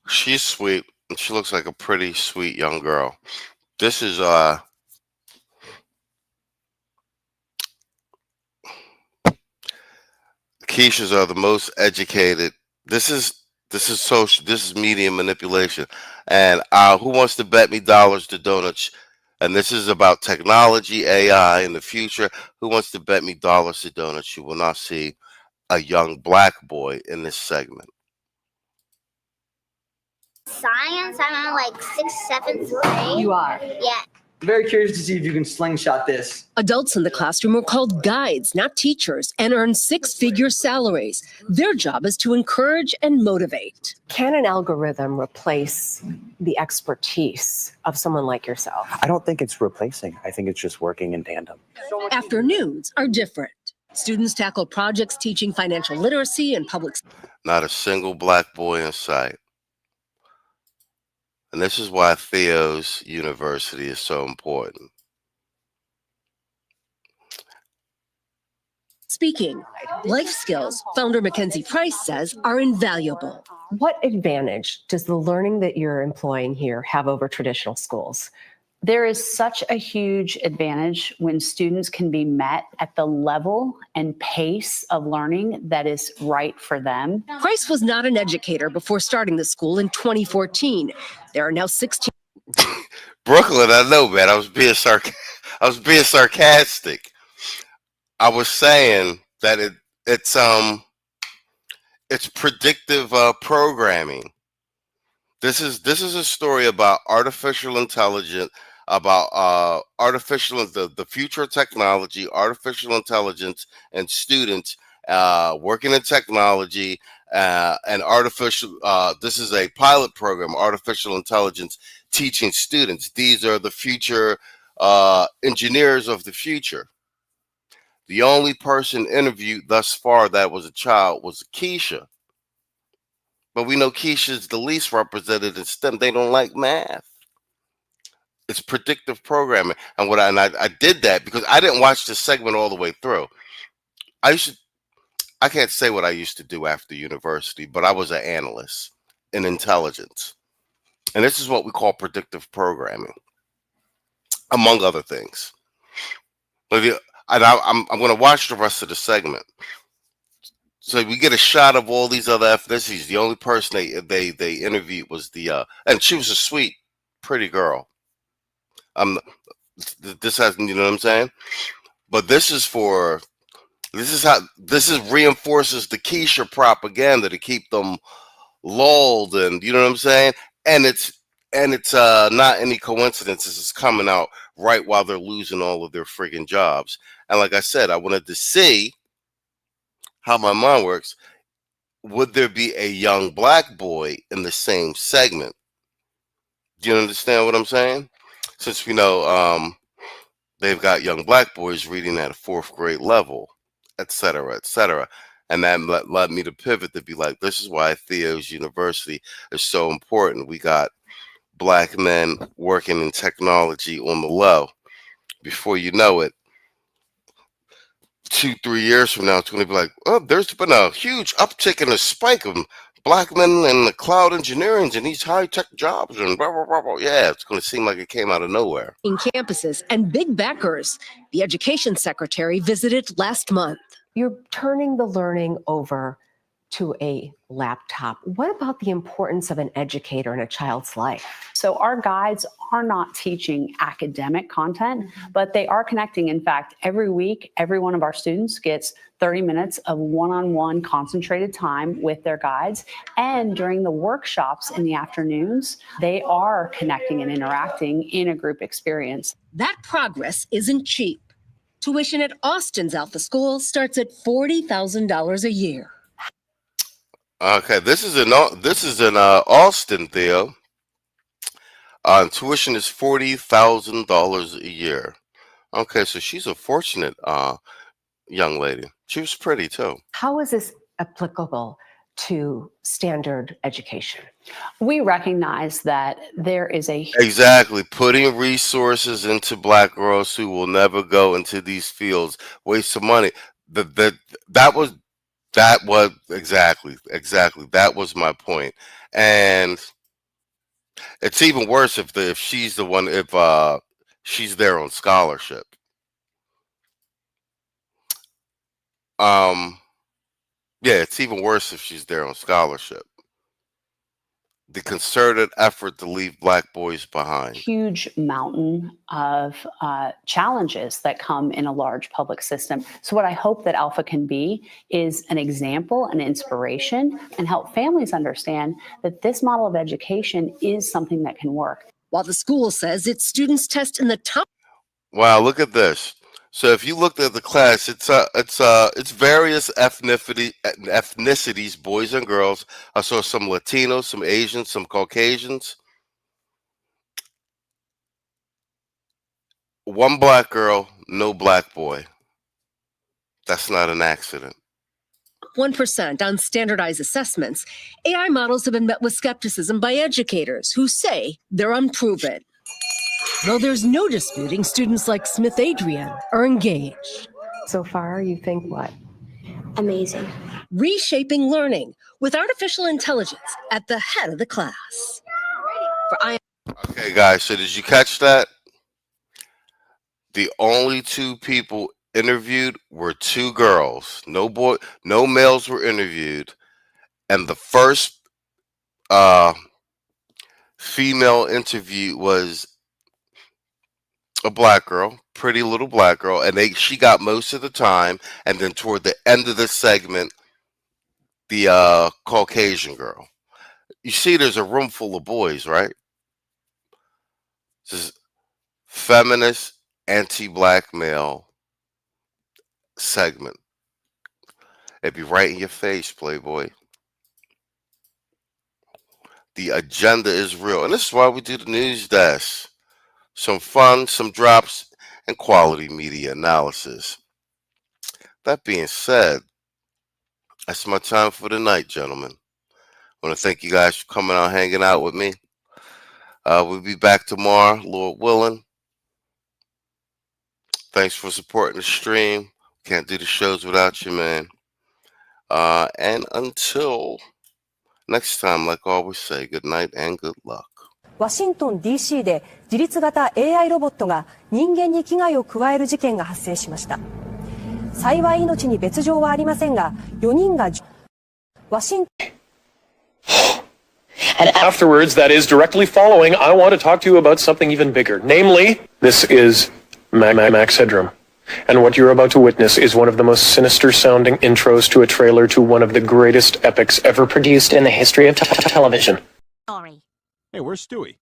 She's sweet. And she looks like a pretty sweet young girl. This is Keishas are the most educated. This is social. This is media manipulation. And who wants to bet me dollars to donuts? And this is about technology, AI in the future. Who wants to bet me dollars to donuts? You will not see a young black boy in this segment. science, I'm in like 6th, 7th grade. You are? Yeah. Very curious to see if you can slingshot this. Adults in the classroom are called guides, not teachers, and earn 6-figure salaries. Their job is to encourage and motivate. Can an algorithm replace the expertise of someone like yourself? I don't think it's replacing. I think it's just working in tandem. Afternoons are different. Students tackle projects teaching financial literacy and public. Not a single black boy in sight. And this is why Theo's University is so important. Speaking, life skills, founder Mackenzie Price says, are invaluable. What advantage does the learning that you're employing here have over traditional schools? There is such a huge advantage when students can be met at the level and pace of learning that is right for them. Price was not an educator before starting the school in 2014. There are now 16. Brooklyn, I know, man. I was being sarcastic. I was saying that it's predictive programming. This is a story about artificial intelligence, about the future of technology, artificial intelligence, and students working in technology and artificial. This is a pilot program, artificial intelligence teaching students. These are the future engineers of the future. The only person interviewed thus far that was a child was Keisha. But we know Keisha's the least represented in STEM. They don't like math. It's predictive programming. And I did that because I didn't watch the segment all the way through. I can't say what I used to do after university, but I was an analyst in intelligence. And this is what we call predictive programming, among other things. I'm going to watch the rest of the segment. So we get a shot of all these other ethnicities. The only person they interviewed was and she was a sweet, pretty girl. This you know what I'm saying? But this reinforces the Keisha propaganda to keep them lulled, and you know what I'm saying? And it's not any coincidence. This is coming out right while they're losing all of their friggin' jobs. And like I said, I wanted to see how my mind works. Would there be a young black boy in the same segment? Do you understand what I'm saying? Since we know they've got young black boys reading at a 4th grade level, et cetera, et cetera. And that led me to pivot to be like, this is why Theo's University is so important. We got black men working in technology on the low. Before you know it, 2-3 years from now, it's going to be like, oh, there's been a huge uptick in a spike of black men in the cloud engineering and these high-tech jobs and blah, blah, blah, blah. Yeah, it's going to seem like it came out of nowhere. In campuses and big backers, the education secretary visited last month. You're turning the learning over to a laptop. What about the importance of an educator in a child's life? So our guides are not teaching academic content, but they are connecting. In fact, every week, every one of our students gets 30 minutes of one-on-one concentrated time with their guides. And during the workshops in the afternoons, they are connecting and interacting in a group experience. That progress isn't cheap. Tuition at Austin's Alpha School starts at $40,000 a year. Okay, this is in Austin, Theo. Tuition is $40,000 a year. Okay, so she's a fortunate young lady. She was pretty too. How is this applicable to standard education? We recognize that there is exactly putting resources into black girls who will never go into these fields, waste of money. That was exactly that was my point. And it's even worse if she's the one, if she's there on scholarship. Yeah, it's even worse if she's there on scholarship. The concerted effort to leave black boys behind. Huge mountain of challenges that come in a large public system. So what I hope that Alpha can be is an example, an inspiration, and help families understand that this model of education is something that can work. While the school says its students test in the top. Wow, look at this. So if you looked at the class, it's various ethnicities, boys and girls. I saw some Latinos, some Asians, some Caucasians. One black girl, no black boy. That's not an accident. 1% on standardized assessments. AI models have been met with skepticism by educators who say they're unproven. Though there's no disputing students like Smith Adrian are engaged. So far, you think what? Amazing. Reshaping learning with artificial intelligence at the head of the class. Okay, guys, so did you catch that? The only two people interviewed were two girls. No males were interviewed. And the first female interview was a black girl, pretty little black girl, and she got most of the time. And then toward the end of the segment, the Caucasian girl. You see, there's a room full of boys, right? This is feminist, anti-black male segment. It'd be right in your face, Playboy. The agenda is real, and this is why we do the news desk. Some fun, some drops, and quality media analysis. That being said, that's my time for the night, gentlemen. I want to thank you guys for coming out, hanging out with me. We'll be back tomorrow, Lord willing. Thanks for supporting the stream. Can't do the shows without you, man. And until next time, like I always say, good night and good luck. ワシントン DC で自律型 AI ロボットが人間に危害を加える事件が発生しました。幸い命に別状はありませんが、4人がワシントン And afterwards, that is directly following, I want to talk to you about something even bigger. Namely, this is Max Headroom. And what you're about to witness is one of the most sinister-sounding intros to a trailer to one of the greatest epics ever produced in the history of television. Sorry. Hey, where's Stewie?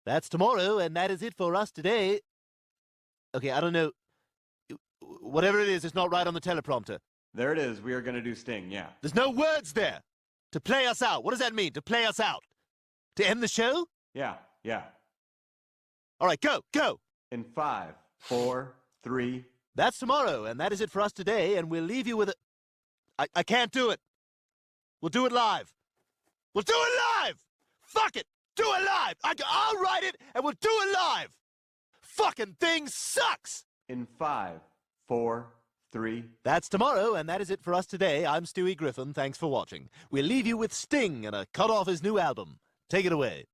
That's tomorrow, and that is it for us today. Okay, I don't know. Whatever it is, it's not right on the teleprompter. There it is. We are going to do Sting, yeah. There's no words there. To play us out. What does that mean, to play us out? To end the show? Yeah. All right, go. In 5, 4, 3. That's tomorrow, and that is it for us today, and we'll leave you with a... I can't do it. We'll do it live. We'll do it live! Fuck it! Do it live! I'll write it, and we'll do it live! Fucking thing sucks! In 5, 4, 3. That's tomorrow, and that is it for us today. I'm Stewie Griffin. Thanks for watching. We'll leave you with Sting and a cut off his new album. Take it away.